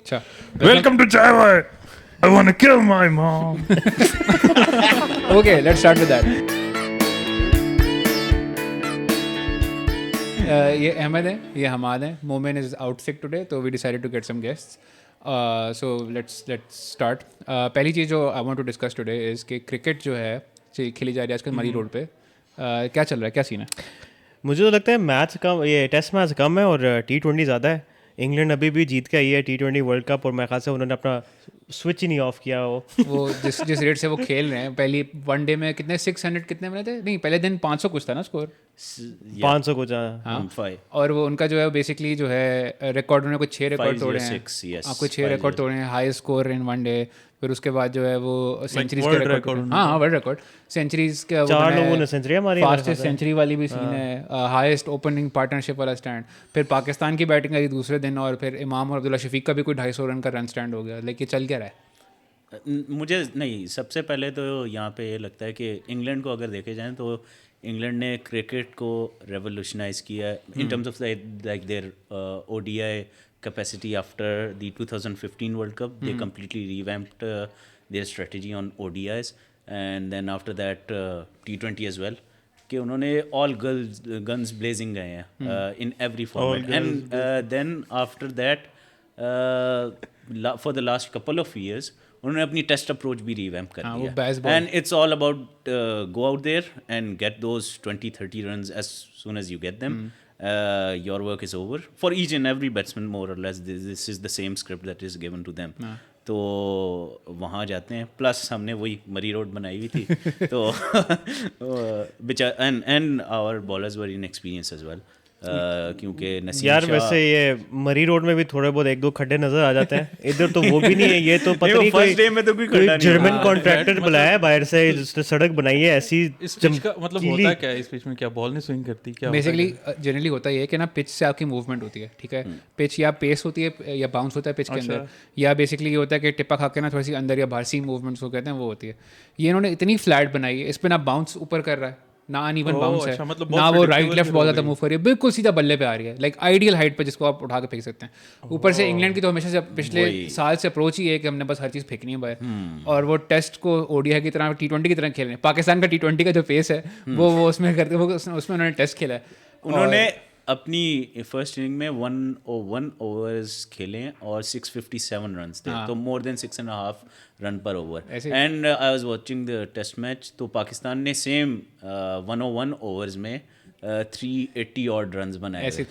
अच्छा, Welcome to Chai. I want to kill my mom. okay, let's start with that. ये अहमद है, ये हमाद है. मोमिन is out sick today, so we decided to get some guests. So let's start. पहली चीज़ जो I want to discuss today is कि cricket जो है खेली जा रही है आजकल मरी रोड पे. क्या चल रहा है, क्या सीन है? मुझे तो लगता है मैच कम, ये टेस्ट मैच कम है और T20 ज़्यादा है. इंग्लैंड अभी भी जीत के आई है T20 वर्ल्ड कप और मेरे ख्याल से उन्होंने अपना स्विच ही नहीं ऑफ किया. वो जिस रेट से वो खेल रहे हैं, पहली वनडे में कितने 600 कितने बने थे? नहीं, पहले दिन 500 कुछ था ना स्कोर, 500 कुछ. हाँ. और वो उनका जो है बेसिकली जो है रिकॉर्ड उन्होंने कुछ 6 रिकॉर्ड तोड़े हैं. आपको 6 रिकॉर्ड तोड़े हैं, high score in one day. फिर उसके बाद जो है वो सेंचुरीज के रिकॉर्ड, हाँ वर्ल्ड रिकॉर्ड सेंचुरीज के 4 लोगों ने सेंचुरी हमारी, फास्टेस्ट सेंचुरी वाली भी सीन है, हाईएस्ट ओपनिंग पार्टनरशिप वाला स्टैंड. फिर पाकिस्तान की बैटिंग आई दूसरे दिन और फिर इमाम और अब्दुल्ला शफीक का भी कोई 250 रन का रन स्टैंड हो गया. लेकिन चल क्या रहा है? मुझे नहीं, सबसे पहले तो यहाँ पे ये लगता है कि इंग्लैंड को अगर देखे जाएँ तो इंग्लैंड ने क्रिकेट को रेवोल्यूशनाइज किया in terms of like their ODI capacity after the 2015 World Cup. They completely revamped their strategy on ODIs, and then after that T20 as well. कि उन्होंने all guns blazing गए हैं in every format. And then after that for the last couple of years उन्होंने अपनी test approach भी revamp कर दिया. And it's all about go out there and get those 20-30 runs as soon as you get them. Your work is over for each and every batsman, more or less. This is the same script that is given to them. तो वहाँ जाते हैं. Plus हमने वही मरी road बनाई हुई थी तो and our bowlers were inexperience as well. क्योंकि यार वैसे ये मरी रोड में भी थोड़े बहुत 1-2 खड्डे नजर आ जाते हैं. इधर तो वो भी नहीं है. ये तो पता नहीं कोई जर्मन कॉन्ट्रैक्टर बुलाया है बाहर से जिसने सड़क बनाई है ऐसी. इस पिच का मतलब होता क्या है? इस पिच में क्या बॉल नहीं स्विंग करती क्या? बेसिकली जनरली होता है कि ना पिच से आपकी मूवमेंट होती है, ठीक है. पिच या पेस होती है या बाउंस होता है पिच के अंदर, या बेसिकली ये होता है कि टिप्पा खा के ना थोड़ी सी अंदर या बाहर सी मूवमेंट्स वो कहते हैं वो होती है. ये इन्होंने इतनी फ्लैट बनाई है, इस पर ना बाउंस ऊपर कर रहा है ना अनइवन बाउंस है, मतलब ना वो राइट लेफ्ट बहुत ज़्यादा मूव कर रही है, बिल्कुल सीधा बल्ले पे आ रही है. लाइक आइडियल हाइट पे जिसको आप उठा के फेंक सकते हैं. ऊपर से इंग्लैंड की तो हमेशा से पिछले साल से अप्रोच ही है कि हमने बस हर चीज़ फेंकनी है बाहर. और वो टेस्ट को ODI की तरह T20 की तरह खेल रहे हैं. पाकिस्तान का T20 का जो पेस है वो उसमें करते, वो उसमें उन्होंने टेस्ट खेला है. उन्होंने अपनी फर्स्ट इनिंग में 101 ओवर्स खेले और 657 रन्स थे. तो more than 6.5 run per over. And I was watching the test match. तो पाकिस्तान ने सेम 101 ओवर्स में 380 ऑड रन्स बनाए थे.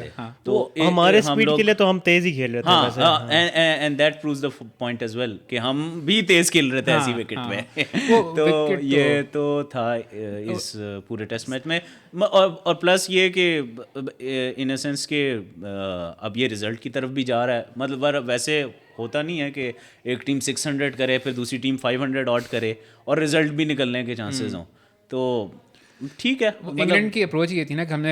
तो हमारे स्पीड के लिए तो हम तेज ही खेल रहे थे. And that proves the point as well कि हम भी तेज खेल रहे थे ऐसी विकेट में. तो ये तो था इस पूरे टेस्ट मैच में. और प्लस ये कि इन अ सेंस के अब ये रिजल्ट की तरफ भी जा रहा है. मतलब वैसे होता नहीं है कि एक टीम 600 करे फिर दूसरी टीम 500 ऑड करे और रिजल्ट भी निकलने के चांसेस हों. तो ठीक है. इंग्लैंड की अप्रोच ये थी ना कि हमने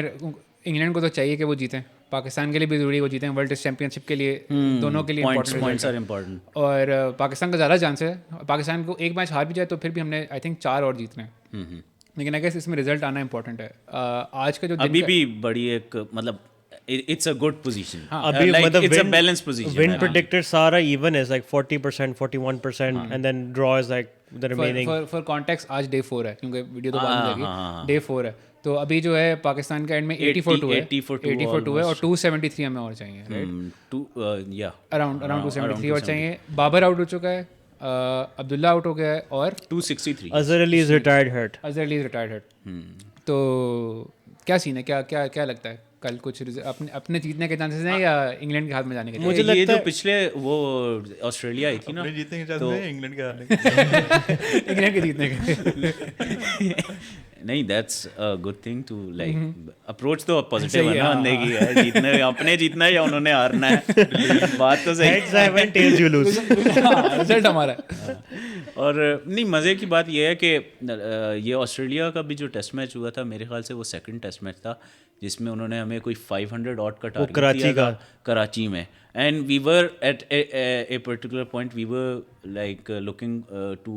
इंग्लैंड को तो चाहिए कि वो जीतें, पाकिस्तान के लिए भी जरूरी है वो जीतें, वर्ल्ड टेस्ट चैंपियनशिप के लिए दोनों के लिए पॉइंट्स आर इम्पोर्टेंट. और पाकिस्तान का ज़्यादा चांस है. पाकिस्तान को एक मैच हार भी जाए तो फिर भी हमने आई थिंक 4 और जीतने हैं. लेकिन आई गेस इसमें रिजल्ट आना इंपॉर्टेंट है. आज का जो अभी भी बड़ी एक मतलब it's a good position. अभी मतलब it's a balanced position. Win predictor सारा even is like 40%, 41%, and then draw is like the remaining. For context आज day 4 है क्योंकि वीडियो तो बाद में लगेगी. day 4 है तो अभी जो है पाकिस्तान का एंड में 84-2 है, 84-2 है और 273 हमें और चाहिए, राइट? अराउंड 273 और चाहिए. बाबर आउट हो चुका है, अब्दुल्ला आउट हो गया है और 263. Azhar Ali is retired hurt. तो क्या सीन है? क्या लगता है कल कुछ अपने जीतने के चांसेस हैं या इंग्लैंड के हाथ में जाने के? मुझे लगता है जो पिछले वो ऑस्ट्रेलिया आई थी ना, जीतने के चांसेस हैं इंग्लैंड के इंग्लैंड के जीतने के. नहीं, that's a good thing to like approach तो पॉजिटिव है ना बंदे की है. जीतने अपने जीतना है या उन्होंने हारना है. बात तो सही है. रिजल्ट हमारा. और नहीं, मज़े की बात यह है कि ये ऑस्ट्रेलिया का भी जो टेस्ट मैच हुआ था मेरे ख्याल से वो सेकंड टेस्ट मैच था जिसमें उन्होंने हमें कोई 500 ऑट का टारगेट दिया था कराची में. And we were at a particular point we were like looking to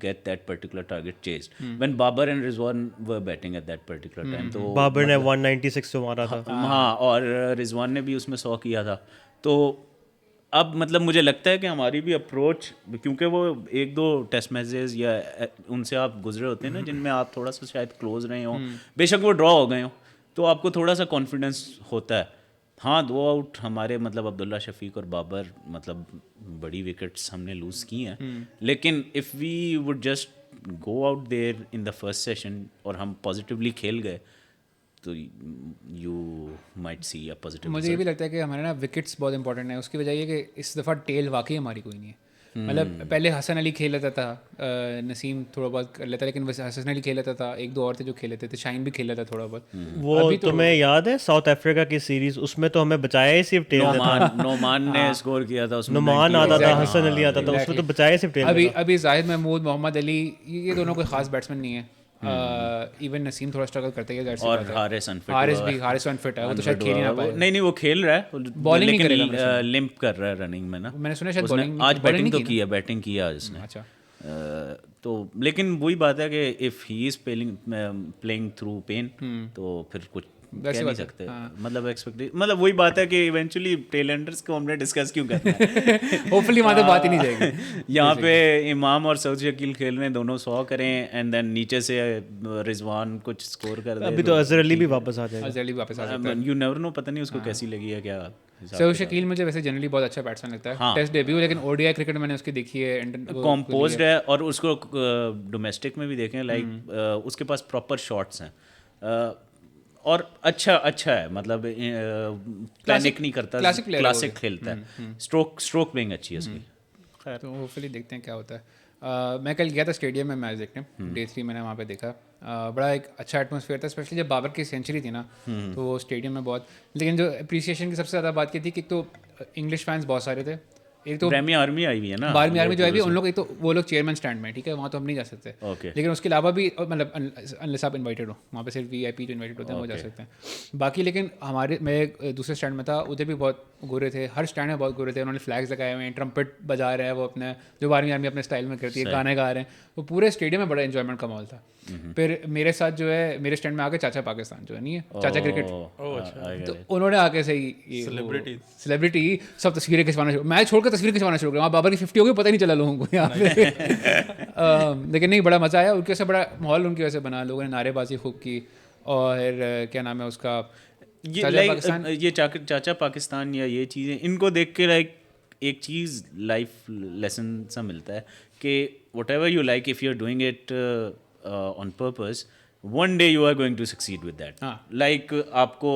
get that particular target chased when Babar and Rizwan were batting at that particular time. तो बाबर ने 196 से मारा था. हाँ, और रिजवान ने भी उसमें 100 किया था. तो अब मतलब मुझे लगता है कि हमारी भी अप्रोच, क्योंकि वो 1-2 टेस्ट मैचेस या उनसे आप गुजरे होते हैं ना जिनमें आप थोड़ा सा शायद क्लोज रहे हो, बेशक वो ड्रॉ हो गए हो, तो आपको थोड़ा सा कॉन्फिडेंस होता है। हाँ 2 आउट हमारे मतलब अब्दुल्ला शफीक और बाबर मतलब बड़ी विकेट्स हमने लूज़ की हैं, लेकिन if we would just go out there in the first session और हम पॉजिटिवली खेल गए तो you might see a positive. मुझे ये भी लगता है कि हमारे ना विकेट्स बहुत इंपॉर्टेंट है। उसकी वजह ये कि इस दफ़ा टेल वाकई हमारी कोई नहीं है। मतलब पहले हसन अली खेल लेता था, नसीम थोड़ा बहुत कर लेता, लेकिन वैसे हसन अली खेल लेता था, 1-2 और थे जो खेल लेते थे, शाहीन भी खेल लेता थोड़ा बहुत। वो तुम्हें याद है साउथ अफ्रीका की सीरीज, उसमें तो हमें बचाया ही सिर्फ टेल था। नोमान ने स्कोर किया था उसमें, नुमान आता था, हसन अली आता था, उसमें तो बचाया सिर्फ टेल। अभी जाहिद महमूद, मोहम्मद अली, ये दोनों कोई खास बैट्समैन नहीं है। इवन नसीम थोड़ा स्ट्रगल करते हैं और हारिस अनफिट है, वो तो शायद खेल ही ना पाए। नहीं वो खेल रहा है, बॉलिंग नहीं करेगा, लिम्प कर रहा है रनिंग में ना। मैंने सुना शायद बॉलिंग आज बैटिंग तो की है, बैटिंग किया इसने। अच्छा तो लेकिन वही बात है कि if he is playing through pain तो फिर कुछ कह नहीं सकते। मतलब मतलब वही बात है कि इवेंचुअली टेलेंडर्स को हमने डिस्कस क्यों करना है। होपफुली वहाँ तक बात ही नहीं जाएगी। यहाँ पे इमाम और सऊद शकील खेल रहे हैं, दोनों 100 करें एंड देन नीचे से रिजवान कुछ स्कोर कर दे। अभी तो अजहर अली भी वापस आ जाएगा। अजहर अली वापस आ जाएगा, यू नेवर नो, पता नहीं उसको कैसी लगी है क्या। सऊद शकील मुझे वैसे जनरली बहुत अच्छा बैट्समैन लगता है, टेस्ट डेब्यू, लेकिन ओडीआई क्रिकेट मैंने उसकी देखी है, कॉम्पोज्ड है, और उसको डोमेस्टिक में भी देखें लाइक उसके पास प्रॉपर शॉट्स हैं और अच्छा है, मतलब पैनिक नहीं करता, क्लासिक खेलता है, स्ट्रोक प्लेइंग अच्छी है उसकी। तो होपफुली देखते हैं क्या होता है। मैं कल गया था स्टेडियम में मैच देखने, Day 3 मैंने वहाँ पे देखा। बड़ा एक अच्छा एटमॉस्फेयर था, स्पेशली जब बाबर की सेंचुरी थी ना, तो वो स्टेडियम में बहुत। लेकिन जो अप्रिसिएशन की सबसे ज़्यादा बात की थी कि तो इंग्लिश फैंस बहुत सारे थे, एक तो बारहवीं आर्मी आई हुई है ना, 12वीं आर्मी जो आई हुई उन लोग, एक तो वो लोग चेयरमैन स्टैंड में, ठीक है, वहाँ तो हम नहीं जा सकते। लेकिन उसके अलावा भी मतलब अनलेस आप इन्वाइटेड हो, वहाँ पे सिर्फ वीआईपी जो इन्वाइटेड होते हैं वो जा सकते हैं। बाकी लेकिन मैं दूसरे स्टैंड में था, उधर भी बहुत गोरे थे, हर स्टैंड में बहुत गोरे थे। उन्होंने फ्लैग्स लगाए हुए हैं, ट्रम्पेट बजा रहे हैं वो अपने, जो 12वीं आर्मी अपने स्टाइल में करती है, गाने गा रहे हैं, तो पूरे स्टेडियम में बड़ा इन्जॉयमेंट का माहौल था। फिर मेरे साथ जो है, मेरे स्टैंड में आके चाचा पाकिस्तान जो है नहीं है, चाचा क्रिकेट, तो उन्होंने आके सही सेलिब्रिटी सब तस्वीरें खिंचवाना शुरू, मैच छोड़कर तस्वीरें खिंचवाना शुरू कर, वहाँ बाबर की 50 हो गई, पता नहीं चला लोगों को यहाँ पे। लेकिन नहीं, बड़ा मज़ा आया, उनकी वजह से बड़ा माहौल उनकी वजह से बना, लोगों ने नारेबाजी खूब की। और क्या नाम है उसका, ये चाचा पाकिस्तान या ये चीज़ें, इनको देख के लाइक एक चीज़ लाइफ लेसन सा मिलता है कि whatever you like, if you're doing it on purpose, one day you are going to succeed with that. Like आपको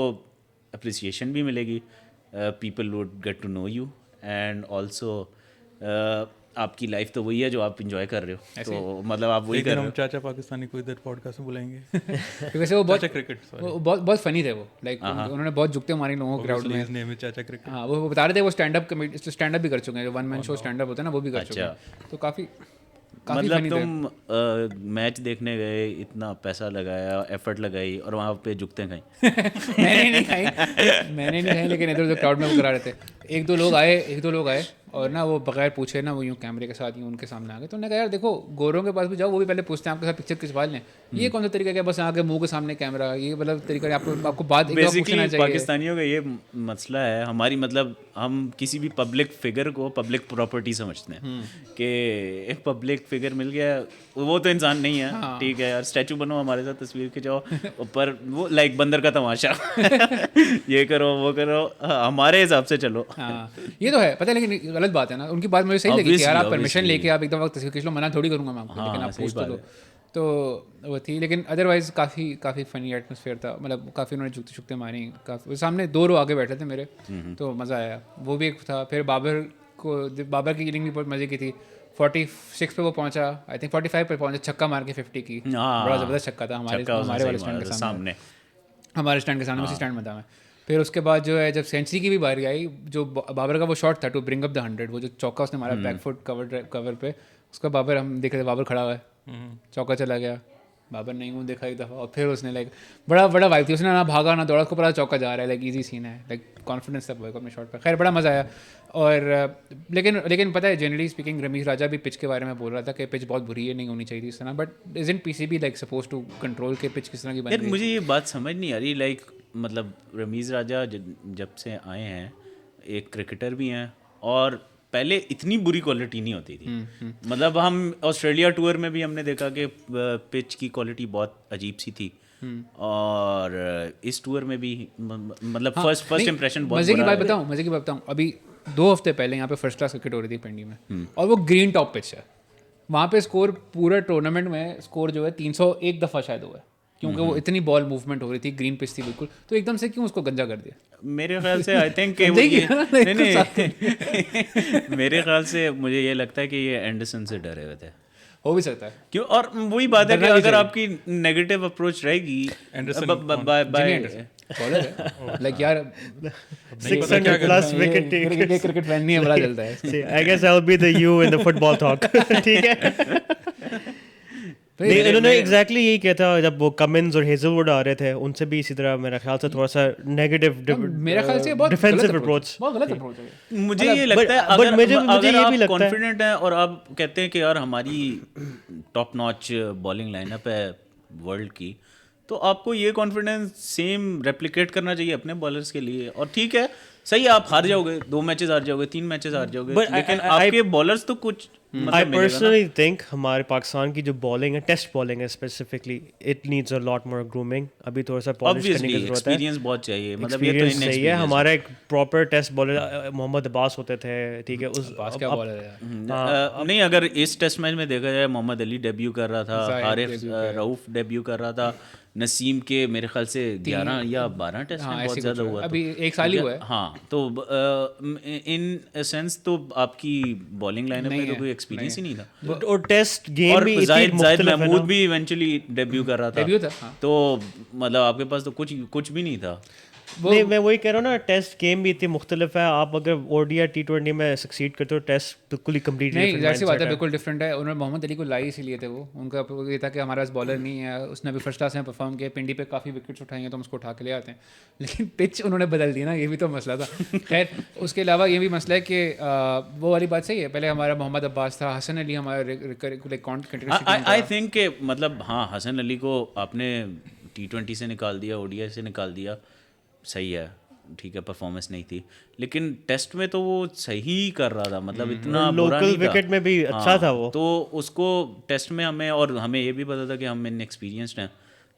appreciation भी मिलेगी, people would get to know you, and also आपकी life तो वही है जो आप इंजॉय कर रहे हो, तो मतलब आप वही कर रहे हो। चाचा पाकिस्तानी को इधर पॉडकास्ट में बुलाएंगे। वैसे वो बहुत क्रिकेट, वो बहुत फनी थे वो, लाइक उन्होंने बहुत जुगते मारी लोगों को क्राउड में। नेम है चाचा क्रिकेट। हाँ, वो बता रहे थे वो स्टैंड अप भी कर चुके हैं, जो one man show stand up होता है ना, वो भी कर चुके हैं, तो काफ़ी मतलब तुम मैच देखने गए, इतना पैसा लगाया, एफर्ट लगाई, और वहाँ पे जुगते खाई। मैंने नहीं खाई, लेकिन इधर उधर क्राउड में वो करा रहे थे। एक दो लोग आए और ना वो बगैर पूछे ना वो यूँ कैमरे के साथ यूँ उनके सामने आ गए। तो उन्होंने कहा यार देखो, गोरों के पास भी जाओ, वो भी पहले पूछते हैं आपके साथ पिक्चर खिंचवा लें, ये कौन सा तरीका है बस आके मुंह के सामने कैमरा, ये मतलब तरीका आपको बात पूछना चाहिए। पाकिस्तानियों का ये मसला है, हमारी मतलब हम किसी भी पब्लिक फिगर को पब्लिक प्रॉपर्टी समझते हैं कि एक पब्लिक फिगर मिल गया, वो तो इंसान नहीं है, ठीक है यार, स्टैचू बनो, हमारे साथ तस्वीर खिंचाओ, पर वो लाइक बंदर का तमाशा, ये करो वो करो, हमारे हिसाब से चलो। ये तो है, पता है, लेकिन गलत बात है ना, उनकी बात मुझे सही लगी कि यार आप परमिशन लेके आप एकदम वक्त तस्वीर खींच लो, मना थोड़ी करूँगा मैं आपको, लेकिन आप पूछ तो वो थी। लेकिन अदरवाइज़ काफ़ी फ़नी एटमोसफेयर था, मतलब काफ़ी उन्होंने झुकते झुकते मारी, काफ़ी सामने 2 रो आगे बैठे थे मेरे, तो मज़ा आया, वो भी एक था। फिर बाबर की इनिंग भी बहुत मज़े की थी, 46 पे वो पहुंचा, आई थिंक 45 पे पहुंचा, छक्का मार के 50 की, बड़ा ज़बरदस्त छक्का था हमारे वाले स्टैंड के सामने, हमारे स्टैंड के सामने, उसी स्टैंड में था मैं। फिर उसके बाद जो है, जब सेंचुरी की भी बारी आई, जो बाबर का वो शॉट था टू ब्रिंग अप द 100, वो जो चौका उसने मारा बैकफुट कवर पे, उसका बाबर, हम देख रहे थे बाबर खड़ा हुआ है, चौका चला गया, बाबर नहीं हूँ देखा एक दफ़ा, और फिर उसने लाइक बड़ा वाइब थी, उसने ना भागा ना दौड़ा, उसको पता चौका जा रहा है, लाइक इजी सीन है, लाइक कॉन्फिडेंस था बॉय को अपने शॉट पर। खैर बड़ा मज़ा आया। और लेकिन पता है, जनरली स्पीकिंग रमीज राजा भी पिच के बारे में बोल रहा था कि पिच बहुत बुरी है, नहीं होनी चाहिए थी इस तरह, but isn't PCB like suppose to control के पिच किस तरह की बन रही है? मुझे ये बात समझ नहीं आ रही, लाइक मतलब रमीज़ राजा जब से आए हैं, एक क्रिकेटर भी हैं और पहले इतनी बुरी क्वालिटी नहीं होती थी। मतलब हम ऑस्ट्रेलिया टूर में भी हमने देखा कि पिच की क्वालिटी बहुत अजीब सी थी, और इस टूर में भी मतलब फर्स्ट इंप्रेशन बहुत मजे की बात बताऊं, अभी 2 हफ्ते पहले यहाँ पे फर्स्ट क्लास क्रिकेट हो रही थी पिंडी में, और वो ग्रीन टॉप पिच है। वहाँ पे स्कोर पूरा टूर्नामेंट में स्कोर जो है 301 दफ़ा शायद हुआ है, क्योंकि वो इतनी बॉल मूवमेंट हो रही थी, ग्रीन पिच थी बिल्कुल, तो एकदम से क्यों उसको गंजा कर दिया? मेरे ख्याल से आई थिंक मेरे ख्याल से मुझे ये लगता है कि ये एंडरसन से डरे हुए थे। हो भी सकता है क्यों, और वही बात है कि अगर आपकी नेगेटिव अप्रोच रहेगी लाइक यार 600 प्लस विकेट क्रिकेट फैन नहीं है, बड़ा चलता है। I guess I will be the you in the football talk. ठीक है, नहीं इन्होंने एग्जैक्टली यही किया था जब वो कमिंस और हेजलवुड आ रहे थे, उनसे भी इसी तरह मेरा ख्याल से थोड़ा सा नेगेटिव मेरा ख्याल से बहुत डिफेंसिव अप्रोच, बहुत गलत अप्रोच है। मुझे ये लगता है अगर आप कॉन्फिडेंट हैं और आप कहते हैं कि यार हमारी टॉप नॉच बॉलिंग लाइनअप है वर्ल्ड की, तो आपको ये कॉन्फिडेंस सेम रेप्लिकेट करना चाहिए अपने बॉलर्स के लिए। और ठीक है, सही, आप हार जाओगे, 2 मैचेस हार जाओगे, 3 मैचेस हार जाओगे, लेकिन आपके बॉलर्स तो कुछ आई पर्सनली थिंक हमारे पाकिस्तान की जो बॉलिंग है, टेस्ट बॉलिंग है specifically, it needs a lot more grooming. अभी थोड़ा सा पॉलिश करने की जरूरत है, एक्सपीरियंस बहुत चाहिए। मतलब ये तो सही है, हमारा एक proper test bowler Mohammad Abbas होते थे, ठीक है, उस पास क्या बॉलर है यार। नहीं, अगर इस टेस्ट मैच में देखा जाए, मोहम्मद अली डेब्यू कर रहा था, हारिफ रऊफ डेब्यू कर रहा था, नसीम के मेरे ख्याल से 11 या 12 टेस्ट में बहुत ज़्यादा हुआ, अभी 1 साल ही हुआ है। हाँ, तो इन सेंस तो आपकी बॉलिंग लाइनअप में तो कोई एक्सपीरियंस ही नहीं था, और टेस्ट गेम और भी जाहिद महमूद भी इवेंचुअली डेब्यू कर रहा था, हाँ। तो मतलब आपके पास तो कुछ भी नहीं था। नहीं, मैं वही कह रहा हूँ ना, टेस्ट गेम भी इतनी मुख्तलिफ है। आप अगर ओडीआई T20 में सक्सीड करते हो, टेस्ट बिल्कुल ही कम्प्लीटली नहीं, जैसी बात है, बिल्कुल डिफरेंट है। उन्होंने मोहम्मद अली को लाई इसीलिए थे, वो उनका ये था कि हमारे पास बॉलर नहीं है, उसने भी फर्स्ट क्लास में परफॉर्म किया, पिंडी पे काफ़ी विकेट्स उठाई हैं, तो हम उसको उठा के ले आते हैं। लेकिन पिच उन्होंने बदल दी ना, ये भी तो मसला था। खैर, उसके अलावा ये भी मसला है कि वो वाली बात सही है, पहले हमारा मोहम्मद अब्बास था, हसन अली हमारा आई थिंक के मतलब हाँ, हसन अली को आपने T20 से निकाल दिया, ODI से निकाल दिया, सही है, ठीक है, परफॉर्मेंस नहीं थी, लेकिन टेस्ट में तो वो सही कर रहा था, मतलब इतना बुरा नहीं था, विकेट में भी अच्छा था वो। तो उसको टेस्ट में हमें ये भी पता था कि हम इनएक्सपीरियंस्ड हैं,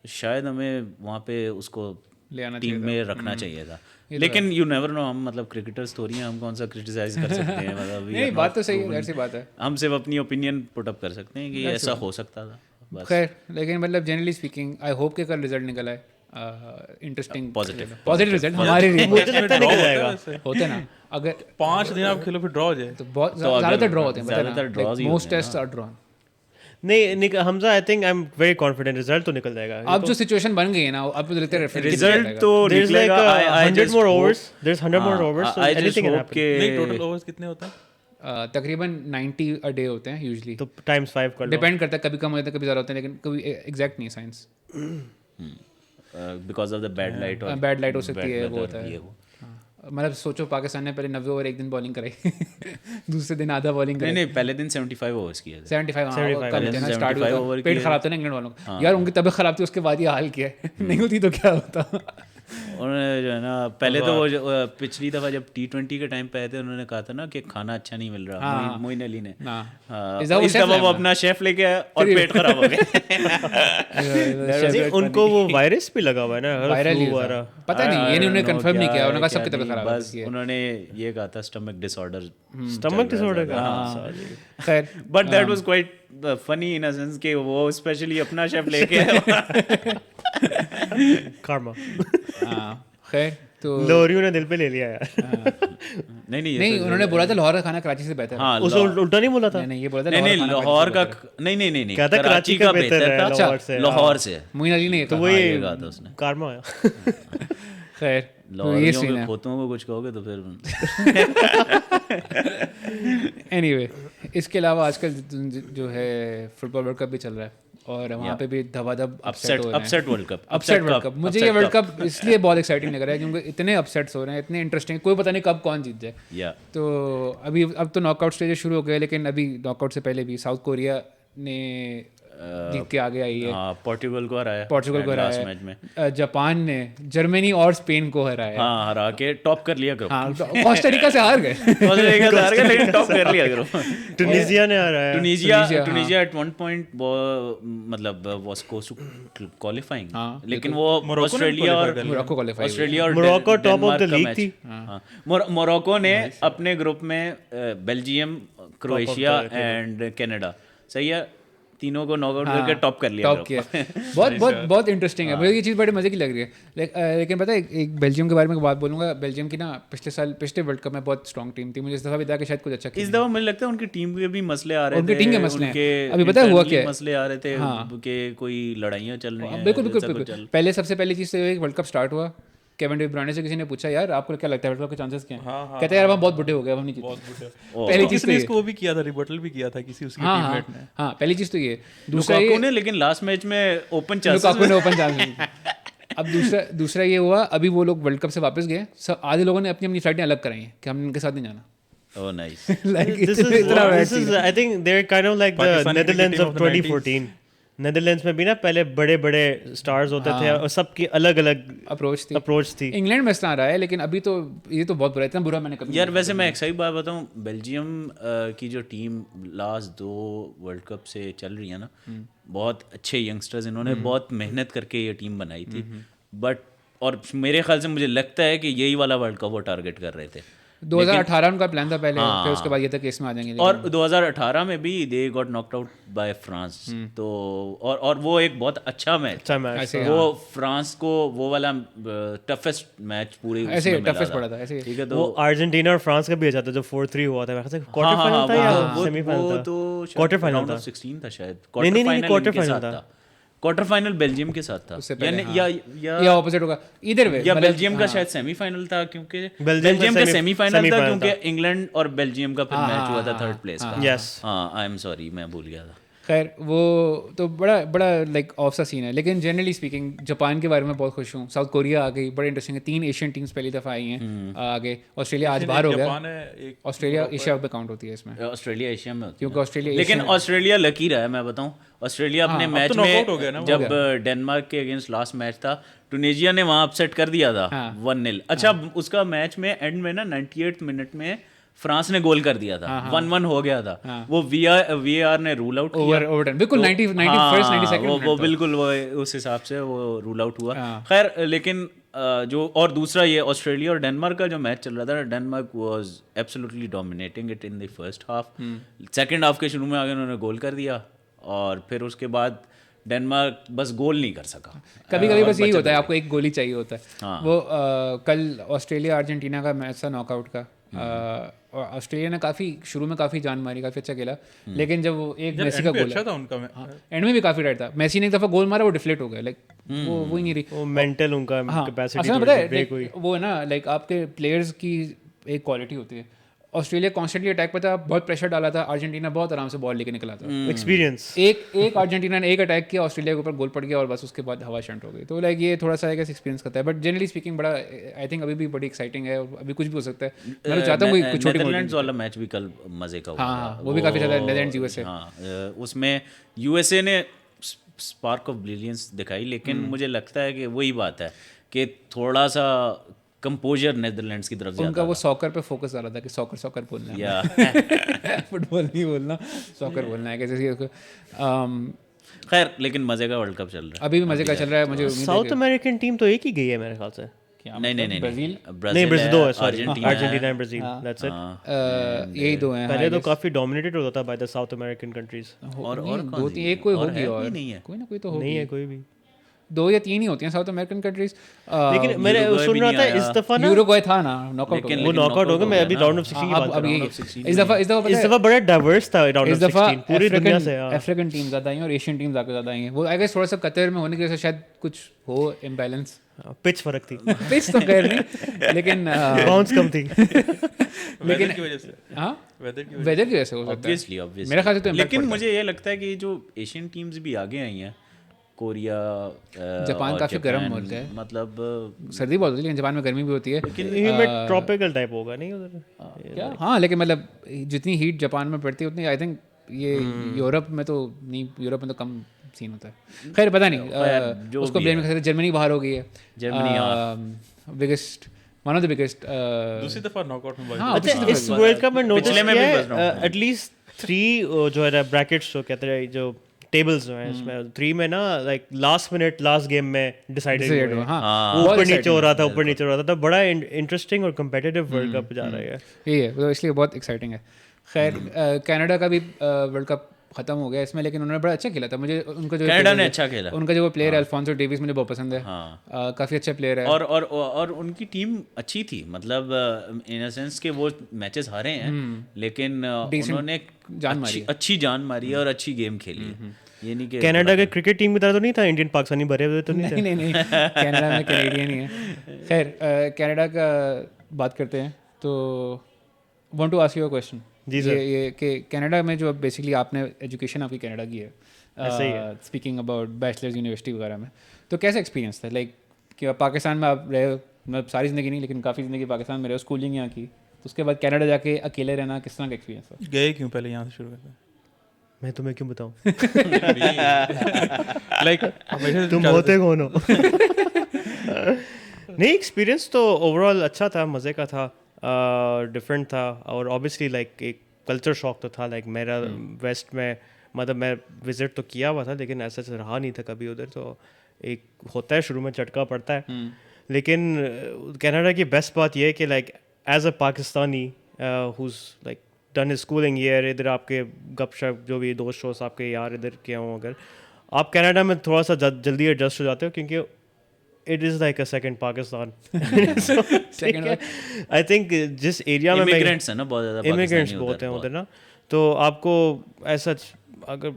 शायद हमें वहाँ पे उसको टीम में रखना चाहिए था। लेकिन यू नेवर नो, हम मतलब क्रिकेटर्स थोड़ी हैं, हम कौन सा क्रिटिसाइज कर सकते हैं। मतलब नहीं, बात तो सही है, ऐसी बात है, हम सिर्फ अपनी ओपिनियन पुट अप कर सकते हैं कि ऐसा हो सकता था। खैर, लेकिन मतलब जनरली स्पीकिंग आई होप कि कल रिजल्ट निकल आए इंटरेस्टिंग पॉजिटिव रिजल्ट हमारे लिए होते होते ना। अगर 5 दिन आप खेलो फिर ड्रॉ हो जाए तो बहुत ज़्यादातर ड्रॉ होते हैं, ज़्यादातर draws ही मोस्ट होते हैं टेस्ट आर ड्रॉ। नहीं Hamza, I think I am very confident result तो निकल जाएगा। अब जो सिचुएशन बन गई है ना, अब तो लगता है रिजल्ट तो निकलेगा। 100 more overs, there's 100 more overs, so anything can happen। नहीं, टोटल ओवर्स कितने होते हैं? तकरीबन 90 अ डे होते हैं यूजुअली, तो टाइम्स 5 कर लो, डिपेंड करता है, कभी कम होते हैं, कभी ज़्यादा होते हैं, लेकिन कभी एग्जैक्ट नहीं है science. Because of the bad light, और बैड लाइट हो सकती है, वो होता है। मतलब सोचो, पाकिस्तान ने पहले 90 ओवर एक दिन बॉलिंग कराई, दूसरे दिन आधा बॉलिंग कराई। नहीं, पहले दिन 75 ओवर्स किए थे। 75 कम थे ना, स्टार्ट 75 हुआ ओवर पेट खराब था ना इंग्लैंड वालों का। यार उनकी तबीयत खराब थी, उसके बाद ये हाल किया है, नहीं होती तो क्या होता। उन्होंने जो है ना, पहले तो वो पिछली दफ़ा जब T20 के टाइम पे आए थे, उन्होंने कहा था ना कि खाना अच्छा नहीं मिल रहा, मोइन अली ने। इस दफ़ा वो अपना शेफ लेके आया और पेट खराब हो गया। उनको वो वायरस भी लगा हुआ है ना, वायरल ही पता नहीं, ये उन्होंने कंफर्म नहीं किया, उन्होंने कहा सबकी तबीयत खराब है। उन्होंने ये कहा था स्टमक डिसऑर्डर का। खैर, but that was quite funny in a sense कि वो स्पेशली अपना शेफ लेके आया। कार्मा। खैर, तो लोरियो ने दिल पे ले लिया यार। नहीं, उन्होंने बोला था लाहौर का खाना कराची से बेहतर है। हाँ, उसे उल्टा नहीं बोला था। नहीं, ये बोला था नहीं, लाहौर का नहीं, क्या था, कराची का बेहतर है लाहौर से। लाहौर से मोइन अली ने तो वही कहा था उसने, कार्मा आया। खैर, लाहौरियों के पोतों को कुछ कहोगे तो फिर एनीवे, इसके अलावा आजकल जो है फुटबॉल वर्ल्ड कप भी चल रहा है, और वहाँ पे भी धबाधब अपसेट वर्ल्ड कप। मुझे ये वर्ल्ड कप इसलिए बहुत एक्साइटिंग लग रहा है क्योंकि इतने अपसेट्स हो रहे हैं, इतने इंटरेस्टिंग, कोई पता नहीं कब कौन जीत जाए। तो अब तो नॉकआउट स्टेजेस शुरू हो गए, लेकिन अभी नॉकआउट से पहले भी साउथ कोरिया ने जीत के आगे आई है, हाँ पोर्टुगल को हराया पोर्चुगल को लास्ट हराया मैच में, है, जापान ने जर्मनी और स्पेन को हराया है। हाँ हरा के टॉप कर लिया ग्रुप। हाँ कोस्टारिका से हार गए। ऑस्ट्रेलिया से हार गए लेकिन टॉप कर लिया ग्रुप। टुनीजिया ने हराया। टुनीजिया एट वन पॉइंट मतलब वाज क्लोज टू क्वालिफाइंग, लेकिन वो ऑस्ट्रेलिया और मोरक्को क्वालीफाई। ऑस्ट्रेलिया और Morocco top of the Denmark का लीग मैच। थी। हाँ, मोरक्को ने अपने ग्रुप में बेल्जियम, क्रोएशिया एंड कनाडा, सही है, तीनों को नॉकआउट करके टॉप कर लिया। टॉप किया। बहुत इंटरेस्टिंग है, मुझे ये चीज़ बड़ी मजे की लग रही है। लेकिन पता है एक बेल्जियम के बारे में बात बोलूंगा। बेल्जियम की ना पिछले वर्ल्ड कप में बहुत स्ट्रॉन्ग टीम थी, मुझे इस दफा भी था कि शायद कुछ अच्छा इस दफा मुझे लगता है उनकी टीम के भी मसले आ रहे थे, उनकी टीम के मसले हैं। उनके अभी पता है हुआ internally क्या है? मसले आ रहे थे कि कोई लड़ाइयाँ चल रही हैं, बिल्कुल ऐसा बिल्कुल कुछ बिल्कुल। पहले सबसे पहली चीज़ तो वर्ल्ड कप स्टार्ट हुआ, केविन डी ब्रुयने से किसी ने पूछा यार आपको क्या लगता है वर्ल्ड कप के चांसेस क्या हैं? कहते हैं यार हम बहुत बुढ़े हो गए, हम नहीं जीते। पहली चीज़ तो किसने ये। इसको वो भी किया था, रिबटल भी किया था किसी उसके हाँ टीममेट ने। हाँ पहली चीज़ तो ये। दूसरा लुकाकू ये ने लेकिन लास्ट मैच में ओपन चांसेस लुकाकू ने ओपन चांस। अब दूसरा ये हुआ, अभी वो लोग वर्ल्ड कप से वापस गए, सब आधे लोगों ने अपनी अपनी फ्लाइटें अलग कराई हैं कि हम इनके साथ नहीं जाना। Oh nice. This is I think they're kind of like the Pakistani Netherlands cricket of team of the 2014. Netherlands में भी ना पहले बड़े बड़े स्टार्स होते थे और सबकी अलग अलग अप्रोच थी। थी। इंग्लैंड में इस तरह रहा है, लेकिन अभी तो ये तो बहुत बुरा है, इतना बुरा मैंने कभी यार वैसे मैं एक सही बात बताऊं, बेल्जियम की जो टीम लास्ट 2 वर्ल्ड कप से चल रही है ना, बहुत अच्छे यंगस्टर्स, इन्होंने बहुत मेहनत करके ये टीम बनाई थी, बट और मेरे ख्याल से मुझे लगता है कि यही वाला वर्ल्ड कप वो टारगेट कर रहे थे। 2018 उनका प्लान था पहले, फिर उसके बाद ये तक केस में आ जाएंगे। और 2018 में भी they got knocked out by France, तो और वो एक बहुत अच्छा मैच, वो फ्रांस को वो वाला टफेस्ट मैच पूरे ऐसे टफेस्ट पड़ा था ऐसे। ठीक है, तो वो अर्जेंटीना और फ्रांस का भी अच्छा था जो 4-3 हुआ था, क्वार्टर फाइनल था या सेमीफाइनल था? तो क्वार्टर फाइनल था, 16 था शायद। नहीं क्वार्टर फाइनल था। क्वार्टर फाइनल बेल्जियम के साथ था, या ऑपोजिट होगा, इधर वे या बेल्जियम का शायद सेमीफाइनल था, क्योंकि बेल्जियम का सेमीफाइनल था क्योंकि इंग्लैंड और बेल्जियम का फिर मैच हुआ था थर्ड प्लेस का। यस, हाँ आई एम सॉरी मैं भूल गया था। खैर वो तो बड़ा लाइक ऑफ सा सीन है। लेकिन जनरली स्पीकिंग जापान के बारे में बहुत खुश हूँ। साउथ कोरिया आ गई, बड़े इंटरेस्टिंग है। 3 एशियन टीम्स पहली दफ़ा आई हैं आगे। ऑस्ट्रेलिया आज बाहर हो गया, ऑस्ट्रेलिया एशिया में काउंट होती है इसमें, ऑस्ट्रेलिया एशिया में होती है क्योंकि ऑस्ट्रेलिया लेकिन ऑस्ट्रेलिया लकी रहा है, मैं बताऊं। ऑस्ट्रेलिया अपने मैच में जब डेनमार्क के अगेंस्ट लास्ट मैच था, टुनीजिया ने वहां अपसेट कर दिया था 1-0। अच्छा उसका मैच में एंड में ना 98th मिनट में फ्रांस ने गोल कर दिया था, 1-1 हो गया था। वो वीआर ने रूल आउट किया, ओवरटर्न बिल्कुल 92nd वो बिल्कुल वो उस हिसाब से वो रूल आउट हुआ। खैर लेकिन जो और दूसरा ये ऑस्ट्रेलिया और डेनमार्क का जो मैच चल रहा था, Denmark was absolutely dominating it in the first half. Second half के शुरू में आगे उन्होंने गोल कर दिया और फिर उसके बाद डेनमार्क बस गोल नहीं कर सका। कभी कभी बस यही होता है, आपको एक गोल ही चाहिए होता है। वो कल ऑस्ट्रेलिया अर्जेंटीना का मैच था नॉकआउट का, और ऑस्ट्रेलिया ने काफ़ी शुरू में काफ़ी जान मारी, काफ़ी अच्छा खेला, लेकिन जब वो एक मेसी का गोल अच्छा था उनका, एंड में भी काफ़ी राइट था। मेसी ने एक दफ़ा गोल मारा, वो डिफ्लेक्ट हो गया, लाइक वो ही नहीं रही, वो मेंटल उनका कैपेसिटी पता है वो है ना, लाइक आपके प्लेयर्स की एक क्वालिटी होती है। ऑस्ट्रेलिया कॉन्स्टेंटली अटैक पे था, बहुत प्रेशर डाला था, अर्जेंटीना बहुत आराम से बॉल लेके निकला था। एक्सपीरियंस एक अर्जेंटीना ने एक अटैक किया, ऑस्ट्रेलिया के ऊपर गोल पड़ गया और बस उसके बाद हवा शंट हो गई। तो लाइक ये थोड़ा सा एक्सपीरियंस करता है, बट जनरली स्पीकिंग बड़ा आई थिंक अभी भी बड़ी एक्साइटिंग है, अभी कुछ भी हो सकता है। मैं तो चाहता हूँ कोई छोटी नेदरलैंड्स वाला मैच भी कल मजे का हुआ। हाँ वो भी काफ़ी ज़्यादा, नेदरलैंड्स यूएसए, उसमें यूएसए ने स्पार्क ऑफ ब्रिलियंस दिखाई, लेकिन मुझे लगता है कि वही बात है कि थोड़ा सा कंपोजर नेदरलैंड्स की तरफ उनका वो सॉकर पे फोकस ज़्यादा था कि सॉकर बोलना या फुटबॉल नहीं बोलना, सॉकर बोलना है कैसे। खैर लेकिन मजे का वर्ल्ड कप चल रहा है, अभी भी मजे का चल रहा है। मुझे साउथ अमेरिकन टीम तो एक ही गई है मेरे ख्याल से। नहीं ब्राजील नहीं ब्राजील दो है, sorry Argentina and Brazil, that's it. यही दो हैं। पहले तो काफी डोमिनेटेड होता था by the south American countries, और दो तीन, एक कोई होगी और नहीं है, कोई ना कोई तो होगी, नहीं है कोई भी, 2 या 3 ही होती हैं साउथ अमेरिकन कंट्रीज। लेकिन मैंने सुन रहा था इस दफा ना यूरुग्वे था ना, नॉकआउट वो नॉकआउट हो गया। मैं अभी राउंड ऑफ 16 की बात कर रहा हूं। इस दफा बड़ा डाइवर्स था राउंड ऑफ 16, पूरी दुनिया से अफ्रीकन टीम ज्यादा आई हैं और एशियन टीम ज्यादा आई हैं। वो आई गेस थोड़ा सा कतर में होने की वजह से शायद कुछ हो इम्बैलेंस, पिच फर्क थी, पिच तो खैर नहीं, लेकिन बाउंस कम थी। लेकिन की वजह से, हाँ वेदर की वेदर की वजह से हो सकता है ऑब्वियसली मेरे ख्याल से तो। लेकिन मुझे ये लगता है कि जो एशियन टीम्स भी आगे आई हैं, कोरिया, जापान काफी गर्म मुल्क है, मतलब सर्दी बहुत होती है लेकिन जापान में गर्मी भी होती है, ट्रॉपिकल टाइप होगा नहीं उधर क्या? हाँ लेकिन मतलब जितनी हीट जापान में पड़ती है उतनी आई थिंक ये यूरोप में तो नहीं, यूरोप में तो कम सीन होता है। खैर पता नहीं, जो उसको भी ब्लेम है। कर सकते। जर्मनी बाहर हो गई है, Germany, biggest, one of the biggest. दूसरी दफा नॉकआउट में हाँ, बाइक अच्छा, इस वर्ल्ड कप में नोटिस पिछले में किया भी है first round एटलीस्ट 3 जो है ब्रैकेट्स जो कहते हैं, जो टेबल्स जो हैं इसमें 3 में ना, like last minute last game में डिसाइडेड Decided हुए हुआ, हैं। हाँ, वो बहुत ऊपर नीचे exciting हो रहा है। था, ऊपर नीचे हो रहा था, तो बड़ा इंटरेस्टिंग और कम्पिटिटिव वर्ल्ड कप जा रहा है। यही है, तो इसलिए बहुत एक्साइटिंग है। खैर कनाडा का भी वर्ल्ड कप खत्म हो गया इसमें, लेकिन उन्होंने बड़ा अच्छा खेला था। मुझे उनका जो कनाडा ने अच्छा खेला। उनका जो वो प्लेयर है अल्फोंसो डेविस, मुझे बहुत पसंद है। हाँ। काफ़ी अच्छा प्लेयर है। और उनकी टीम अच्छी थी, मतलब इन अ सेंस के वो मैचेस हारे हैं, लेकिन Decent उन्होंने जान मारी है। अच्छी जान मारी है और अच्छी गेम खेली है। ये नहीं कि कनाडा के क्रिकेट टीम की तरह तो नहीं था, इंडियन पाकिस्तानी भरे हुए तो नहीं थे। नहीं नहीं कनाडा में कैनेडियन ही है। खैर कनाडा का बात करते हैं, तो want to ask you a question. जी सर। ये कि कनाडा में जो बेसिकली आपने एजुकेशन आपकी कनाडा की है, ऐसे ही है। स्पीकिंग अबाउट बैचलर्स यूनिवर्सिटी वगैरह में, तो कैसा एक्सपीरियंस था? लाइक कि आप पाकिस्तान में आप रहे हो, मतलब सारी ज़िंदगी नहीं लेकिन काफ़ी ज़िंदगी पाकिस्तान में रहे हो, स्कूलिंग यहाँ की, तो उसके बाद कनाडा जाके अकेले रहना किस तरह का एक्सपीरियंस था? गए क्यों पहले यहाँ से शुरू करते हैं? मैं तुम्हें क्यों बताऊं? लाइक हमेशा तुम होते कौन हो? नहीं, एक्सपीरियंस तो ओवरऑल अच्छा था, मज़े का था, डिफरेंट था, और ऑब्वियसली लाइक एक कल्चर शॉक तो था। लाइक मेरा वेस्ट में, मतलब मैं विज़िट तो किया हुआ था लेकिन ऐसा रहा नहीं था कभी उधर, तो एक होता है शुरू में झटका पड़ता है। लेकिन कनाडा की बेस्ट बात यह है कि like as a Pakistani who's like done his schooling year, इधर आपके गपशप जो भी दोस्त शोस्त आपके यार इधर के हों, अगर आप कनाडा में थोड़ा सा जल्दी एडजस्ट हो जाते हो, क्योंकि it is like a second Pakistan. I think जिस एरिया में इमिग्रेंट्स है ना, बहुत ज़्यादा इमिग्रेंट्स बहुत हैं उधर ना, तो आपको ऐसा अगर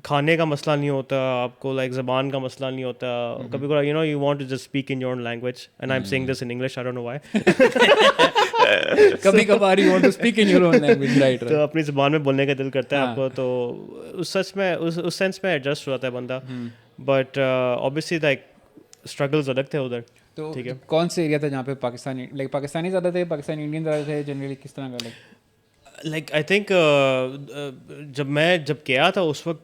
खाने का मसला नहीं होता, आपको लाइक ज़बान का मसला नहीं होता। कभी कभी you know you want to just speak in your own language, and I am saying this in English, I don't know why. कभी कभार you want to speak in your own language, right? तो अपनी ज़बान में बोलने का दिल करता है आपको, तो उस सच में उस सेंस में एडजस्ट हो जाता है बंदा। बट ऑब्वियसली लाइक स्ट्रगल्स अलग थे उधर। तो ठीक है। कौन से एरिया था जहाँ पे पाकिस्तानी, लाइक पाकिस्तानी ज़्यादा थे, पाकिस्तानी इंडियन ज़्यादा थे, जनरली किस तरह का? लाइक आई थिंक जब गया था उस वक्त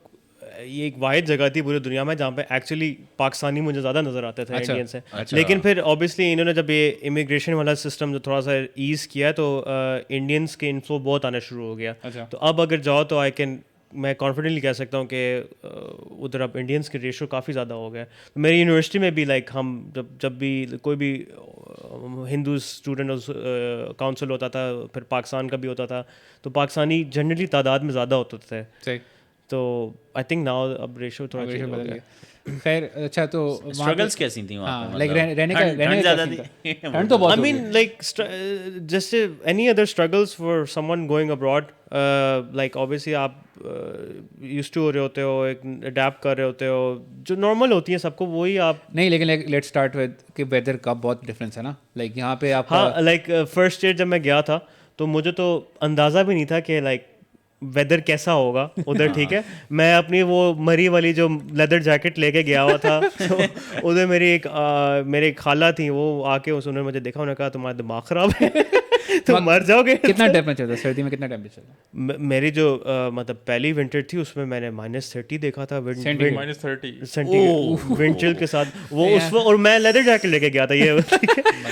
ये एक वाहिद जगह थी पूरी दुनिया में जहाँ पे एक्चुअली पाकिस्तानी मुझे ज़्यादा नज़र आते थे इंडियन से। लेकिन फिर ऑब्वियसली इन्होंने जब ये इमिग्रेशन वाला सिस्टम जो थोड़ा सा ईज़ किया, तो इंडियंस के इन्फ्लो बहुत आना शुरू हो गया। तो अब अगर जाओ तो मैं कॉन्फिडेंटली कह सकता हूँ कि उधर अब इंडियंस के रेशो काफ़ी ज़्यादा हो गया। तो मेरी यूनिवर्सिटी में भी लाइक हम जब भी कोई भी हिंदू स्टूडेंट काउंसिल होता था, फिर पाकिस्तान का भी होता था, तो पाकिस्तानी जनरली तादाद में ज़्यादा होते थे। सही। तो आई थिंक नाउ अब रेशो थोड़ा रेशो चेंज हो बदल गया। गया। खैर अच्छा, तो स्ट्रगल्स कैसी थी वहाँ पे? लाइक रहने का ठंड ज़्यादा क्या थी? scene था? ठंड तो बहुत I mean, like, just any other struggles for someone going abroad, like obviously आप used to हो रहे होते हो, एक adapt कर रहे होते हो, जो normal होती हैं सबको, वही आप। नहीं, लेकिन लेट्स स्टार्ट विद कि वेदर का बहुत डिफरेंस है ना, लाइक यहाँ पे आप हाँ, like फर्स्ट ईयर जब मैं गया था तो मुझे तो अंदाज़ा भी नहीं था कि लाइक वेदर कैसा होगा उधर। ठीक है, मैं अपनी वो मरी वाली जो लेदर जैकेट लेके गया हुआ था, तो उधर मेरी खाला थी, वो आके उन्होंने मुझे देखा, उन्होंने कहा तुम्हारा दिमाग ख़राब है, तुम मर जाओगे। कितना टेम्परेचर था सर्दी में? कितना टेम्परेचर था? मेरी जो मतलब पहली विंटर थी उसमें मैंने -30 देखा था, -30 विंड चिल के साथ वो उसमें, और मैं लेदर जैकेट लेके गया था ये।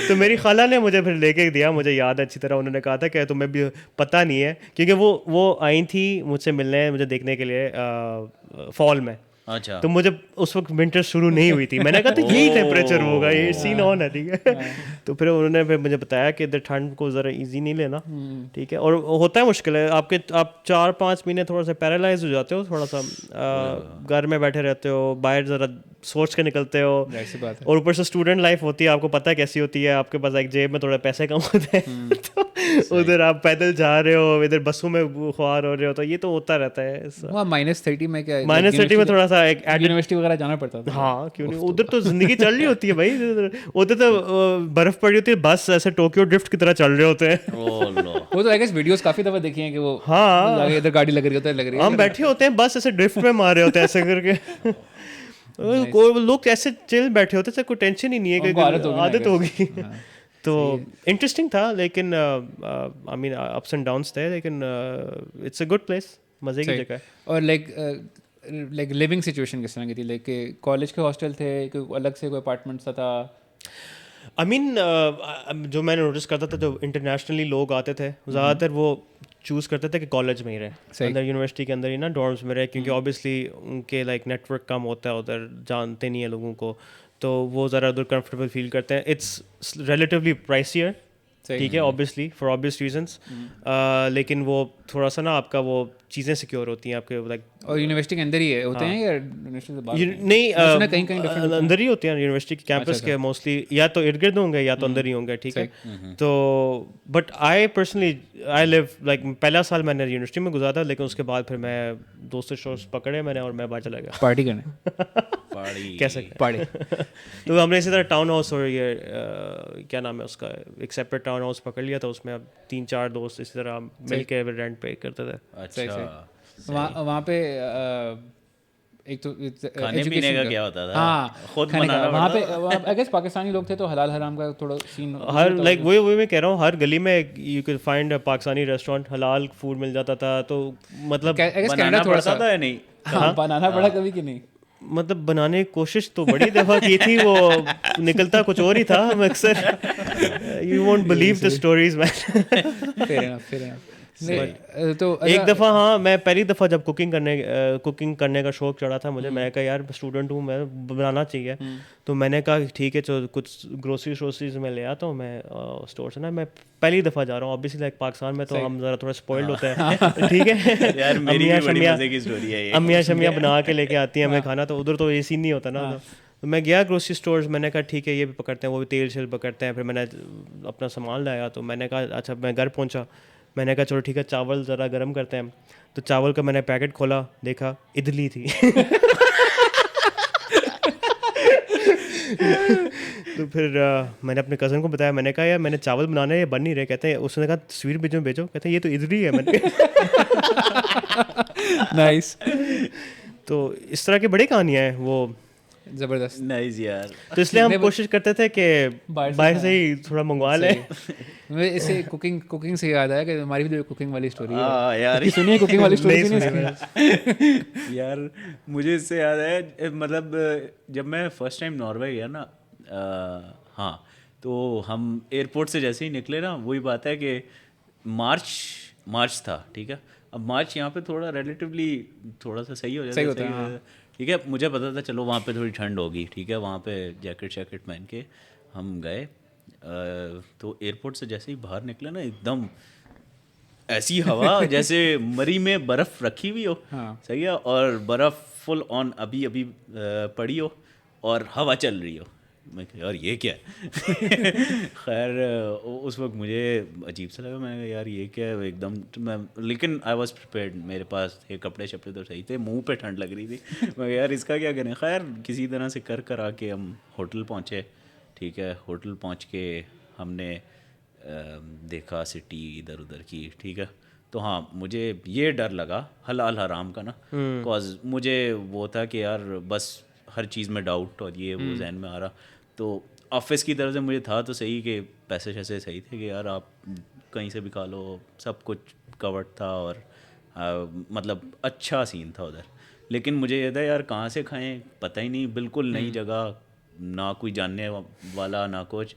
तो मेरी खाला ने मुझे फिर लेके दिया, मुझे याद है अच्छी तरह, उन्होंने कहा था कि तुम्हें भी पता नहीं है, क्योंकि वो आई थी मुझसे मिलने, मुझे देखने के लिए फॉल में। अच्छा, तो मुझे उस वक्त विंटर शुरू नहीं हुई थी, मैंने कहा तो यही टेम्परेचर होगा, ये सीन ऑन है। ठीक है, तो फिर उन्होंने मुझे बताया कि इधर ठंड को ज़रा इजी नहीं लेना। ठीक है, और होता है मुश्किल है, आप 4-5 महीने थोड़ा सा पैरालाइज हो जाते हो, थोड़ा सा घर में बैठे रहते हो, बाहर ज़रा सोच के निकलते हो, और ऊपर से स्टूडेंट लाइफ होती है, आपको पता है कैसी होती है, आपके पास एक जेब में थोड़े पैसे कम होते हैं, तो उधर आप पैदल जा रहे हो, इधर बसों में खुआर हो रहे हो, तो ये तो होता रहता है। -30 में क्या, -30 में थोड़ा सा एक यूनिवर्सिटी वगैरह जाना पड़ता था? हाँ, क्यों नहीं, उधर तो जिंदगी चल रही होती है भाई, उधर तो बर्फ पड़ी होती है, बस ऐसे टोक्यो ड्रिफ्ट की तरह चल रहे होते हैं। वो तो आई गेस वीडियोस काफी दफा देखी हैं कि वो हाँ, इधर गाड़ी लग रही होती है, लग रही है, हम बैठे होते हैं बस ऐसे ड्रिफ्ट में मार रहे होते हैं ऐसे करके। कोई लोग ऐसे चिल बैठे होते हैं, कोई टेंशन ही नहीं है, उनको आदत होगी। तो इंटरेस्टिंग था, लेकिन I mean ups and downs थे, लेकिन इट्स अ गुड प्लेस। मज़े की जगह है। और लाइक लिविंग सिचुएशन किस तरह की थी? लाइक कॉलेज के हॉस्टल थे, कोई अलग से कोई अपार्टमेंट सा था? आई मीन जो मैंने नोटिस करता था, जो इंटरनेशनली लोग आते थे ज़्यादातर वो चूज़ करते थे कि कॉलेज में ही रहे, अंदर यूनिवर्सिटी के अंदर ही ना डॉर्म्स में रहे, क्योंकि ऑब्वियसली उनके लाइक नेटवर्क कम होता है उधर, जानते नहीं है लोगों को, तो वो ज़रा उधर कंफर्टेबल फील करते हैं। इट्स रिलेटिवली प्राइसियर, ठीक है, ऑब्वियसली फॉर ऑब्वियस रीजंस, लेकिन वो थोड़ा सा ना आपका वो चीज़ें सिक्योर होती हैं आपके लाइक। और यूनिवर्सिटी के अंदर ही है होते हैं या यूनिवर्सिटी से बाहर? नहीं, कहीं अंदर ही होते हैं यूनिवर्सिटी के कैंपस के मोस्टली, या तो इर्द गिर्द होंगे या तो अंदर ही होंगे, ठीक है। तो but I personally I live like पहला साल मैंने यूनिवर्सिटी में गुजारा, लेकिन उसके बाद फिर मैं दोस्तों शोर्स पकड़े मैंने और मैं बाहर चला गया पार्टी करने। कह सकते पार्टी हैं। तो हमने इसी तरह टाउन हाउस और ये क्या नाम है उसका, एक सेपरेट टाउन हाउस पकड़ लिया था, उसमें अब 3-4 दोस्त इसी तरह मिल के रेंट पे करते थे। अच्छा, वहाँ पे एक तो खाने पीने का क्या होता था? हाँ, खुद खाने का बनाना वहाँ पे आई गेस पाकिस्तानी लोग थे तो हलाल हराम का थोड़ा सीन हर लाइक वही मैं कह रहा हूँ, हर गली में you can find a Pakistani restaurant, हलाल फूड मिल जाता था, तो मतलब बनाना पड़ता था या नहीं? हाँ, बनाना पड़ा कभी कि नहीं? मतलब बनाने की कोशिश तो बड़ी दफ़ा की थी, वो निकलता कुछ और ही था। हम अक्सर you won't believe the stories man. Fair enough. तो एक दफ़ा हाँ, मैं पहली दफ़ा जब कुकिंग करने का शौक चढ़ा था मुझे, मैंने कहा यार स्टूडेंट हूँ, मैं बनाना चाहिए। तो मैंने कहा ठीक है, तो कुछ ग्रोसरीज में ले आता हूँ मैं स्टोर से ना। मैं पहली दफ़ा जा रहा हूँ, ऑब्वियसली लाइक पाकिस्तान में तो हम ज़रा थोड़ा स्पॉइल्ड होते हैं, ठीक है। यार मेरी भी बड़ी मजे की स्टोरी है ये। अम्मियाँ शम्मियाँ बना के लेके आती हैं हमें खाना, तो उधर तो ये सीन नहीं होता ना। तो मैं गया ग्रोसरी स्टोर्स, मैंने कहा ठीक है ये भी पकड़ते हैं, वो भी तेल शेल पकड़ते हैं। फिर मैंने अपना सामान लाया, तो मैंने कहा अच्छा, मैं घर पहुंचा, मैंने कहा चलो ठीक है चावल ज़रा गर्म करते हैं। तो चावल का मैंने पैकेट खोला, देखा इडली थी। तो फिर मैंने अपने कज़न को बताया, मैंने कहा यार मैंने चावल बनाने ये बन नहीं रहे। कहते हैं, उसने कहा तस्वीर भेजो, कहते हैं ये तो इडली है। मैंने नाइस। तो इस तरह की बड़ी कहानियाँ हैं वो, जबरदस्त। नाइस यार। तो इसलिए हम कोशिश करते थे कि बाहर से ही थोड़ा मंगवा लें। मुझे इससे कुकिंग से याद आया कि हमारी भी कुकिंग वाली स्टोरी है। हाँ यार, सुनिए कुकिंग वाली स्टोरी नहीं। यार मुझे इससे याद है, मतलब जब मैं फर्स्ट टाइम नॉर्वे गया ना, हाँ, तो हम एयरपोर्ट से जैसे ही निकले ना, वही बात है कि मार्च था, ठीक है। अब मार्च यहाँ पे थोड़ा रिलेटिवली थोड़ा सा सही हो जाता है, हाँ। ठीक है, मुझे पता था चलो वहाँ पे थोड़ी ठंड होगी, ठीक है, वहाँ पे जैकेट पहन के हम गए। तो एयरपोर्ट से जैसे ही बाहर निकले ना, एकदम ऐसी हवा जैसे मरी में बर्फ़ रखी हुई हो, हाँ। सही है, और बर्फ़ फुल ऑन अभी पड़ी हो और हवा चल रही हो। मैं कहा यार ये क्या है। खैर उस वक्त मुझे अजीब सा लगा, मैंने कहा यार ये क्या है एकदम। तो मैं, लेकिन आई वॉज प्रिपेयर्ड, मेरे पास थे कपड़े शपड़े तो सही थे, मुंह पे ठंड लग रही थी। मैं यार इसका क्या करें। खैर किसी तरह से कर आके हम होटल पहुँचे, ठीक है। होटल पहुँच के हमने देखा सिटी इधर उधर की, ठीक है। तो हाँ, मुझे ये डर लगा हलाल हराम का ना, कॉज मुझे वो था कि यार बस हर चीज़ में डाउट और ये वो जहन में आ रहा। तो ऑफिस की तरफ से मुझे था तो सही कि पैसे शैसे सही थे कि यार आप कहीं से भी खा लो, सब कुछ कवर्ड था और मतलब अच्छा सीन था उधर। लेकिन मुझे ये था यार कहाँ से खाएं, पता ही नहीं, बिल्कुल नई जगह, ना कोई जानने वाला ना कुछ।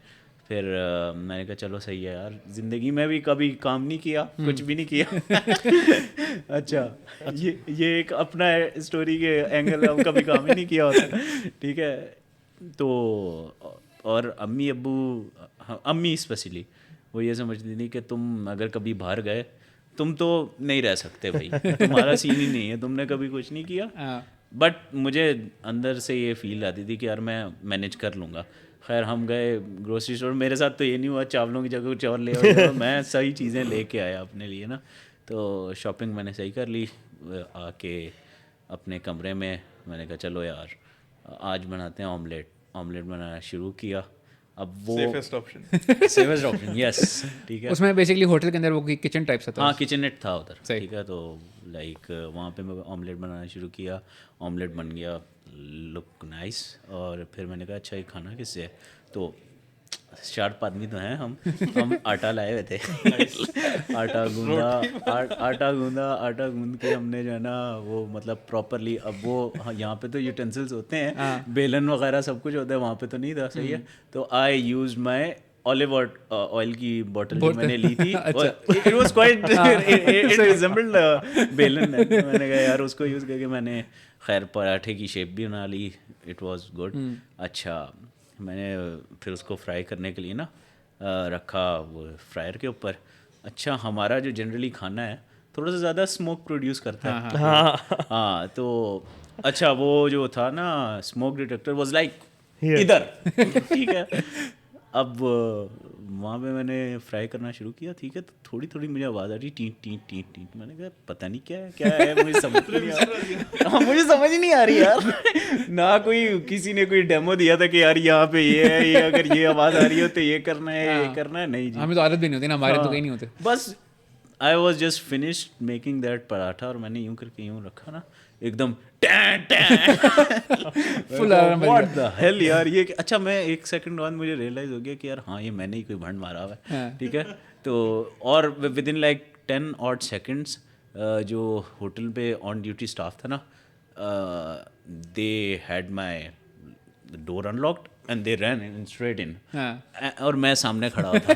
फिर मैंने कहा चलो सही है यार, ज़िंदगी में भी कभी काम नहीं किया, कुछ भी नहीं किया। अच्छा, ये एक अपना स्टोरी के एंगल, हम कभी काम ही नहीं किया होता, ठीक है। तो और अम्मी अब्बू, अम्मी स्पेशली वो ये समझती थी कि तुम अगर कभी बाहर गए तुम तो नहीं रह सकते भाई, तुम्हारा सीन ही नहीं है, तुमने कभी कुछ नहीं किया। बट मुझे अंदर से ये फील आती थी कि यार मैं मैनेज कर लूँगा। खैर हम गए ग्रोसरी स्टोर, मेरे साथ तो ये नहीं हुआ चावलों की जगह कुछ और ले आओ। मैं सही चीज़ें लेके आया अपने लिए ना, तो शॉपिंग मैंने सही कर ली। आके अपने कमरे में मैंने कहा चलो यार आज बनाते हैं ऑमलेट बनाना शुरू किया। अब वो सेफेस्ट ऑप्शन यस, ठीक है। उसमें बेसिकली होटल के अंदर वो किचन टाइप सा था। हाँ, किचननेट था उधर, ठीक है। तो लाइक वहाँ पे मैं ऑमलेट बनाना शुरू किया, ऑमलेट बन गया, लुक नाइस। और फिर मैंने कहा अच्छा ये खाना किससे है, तो शार्प आदमी तो हैं हम आटा लाए हुए थे आटा गूंद के हमने जो है ना वो मतलब प्रॉपरली, अब वो यहाँ पे तो यूटेंसिल्स होते हैं, बेलन वगैरह सब कुछ होता है, वहाँ पे तो नहीं था, सही है। तो आई यूज माई ऑलिव ऑयल की बोतल जो मैंने ली थी, it was quite it resembled बेलन। मैंने कहा यार उसको यूज़ करके मैंने खैर पराठे की शेप भी बना ली, इट वाज गुड। अच्छा, मैंने फिर उसको फ्राई करने के लिए ना रखा वो फ्रायर के ऊपर। अच्छा, हमारा जो जनरली खाना है थोड़ा सा ज़्यादा स्मोक प्रोड्यूस करता है। हाँ, तो अच्छा वो जो था ना स्मोक डिटेक्टर वाज लाइक इधर, ठीक है। अब वहाँ पे मैंने फ्राई करना शुरू किया, ठीक है, तो थोड़ी थोड़ी मुझे आवाज़ आ रही टीट टीट टीट टीट। मैंने कहा पता नहीं क्या है मुझे समझ नहीं आ रही। हाँ, मुझे समझ नहीं आ रही यार। ना कोई किसी ने कोई डेमो दिया था कि यार यहाँ पे ये है, ये अगर ये आवाज़ आ रही हो तो ये करना है, ये करना है। नहीं जी, हमें तो आदत भी नहीं होती ना, हमारे तो कहीं नहीं होते। बस I was just finished making that paratha और मैंने यूं करके यूं रखा ना, एकदम फुल अलार्म बज व्हाट द हेल यार ये अच्छा, मैं एक सेकंड बाद मुझे रियलाइज हो गया कि यार हाँ ये मैंने ही कोई भंड मारा हुआ है, ठीक है। तो और within like 10 odd seconds जो होटल पे ऑन ड्यूटी स्टाफ था ना, they had my door unlocked and they ran in straight in, और मैं सामने खड़ा हुआ था।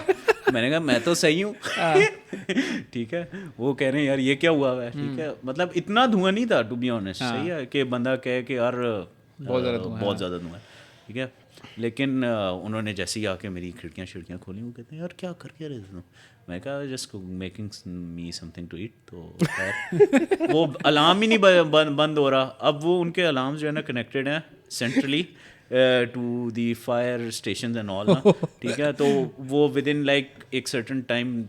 मैंने कहा मैं तो सही हूँ ठीक है। वो कह रहे हैं यार ये क्या हुआ है, ठीक है। मतलब इतना धुआं नहीं था टू बी ऑनेस्ट, सही है, कि बंदा कहे कि यार बहुत ज़्यादा धुआं है, ठीक है। लेकिन उन्होंने जैसे ही आके मेरी खिड़कियाँ खोली, वो कहते हैं यार क्या कर क्या रहे थे तुम। मैं कहा just making me something to eat. तो वो अलार्म ही नहीं बंद हो रहा। अब वो उनके अलार्म जो है ना कनेक्टेड हैं centrally to the fire station and all, ठीक है। तो वो विद इन लाइक एक सर्टन टाइम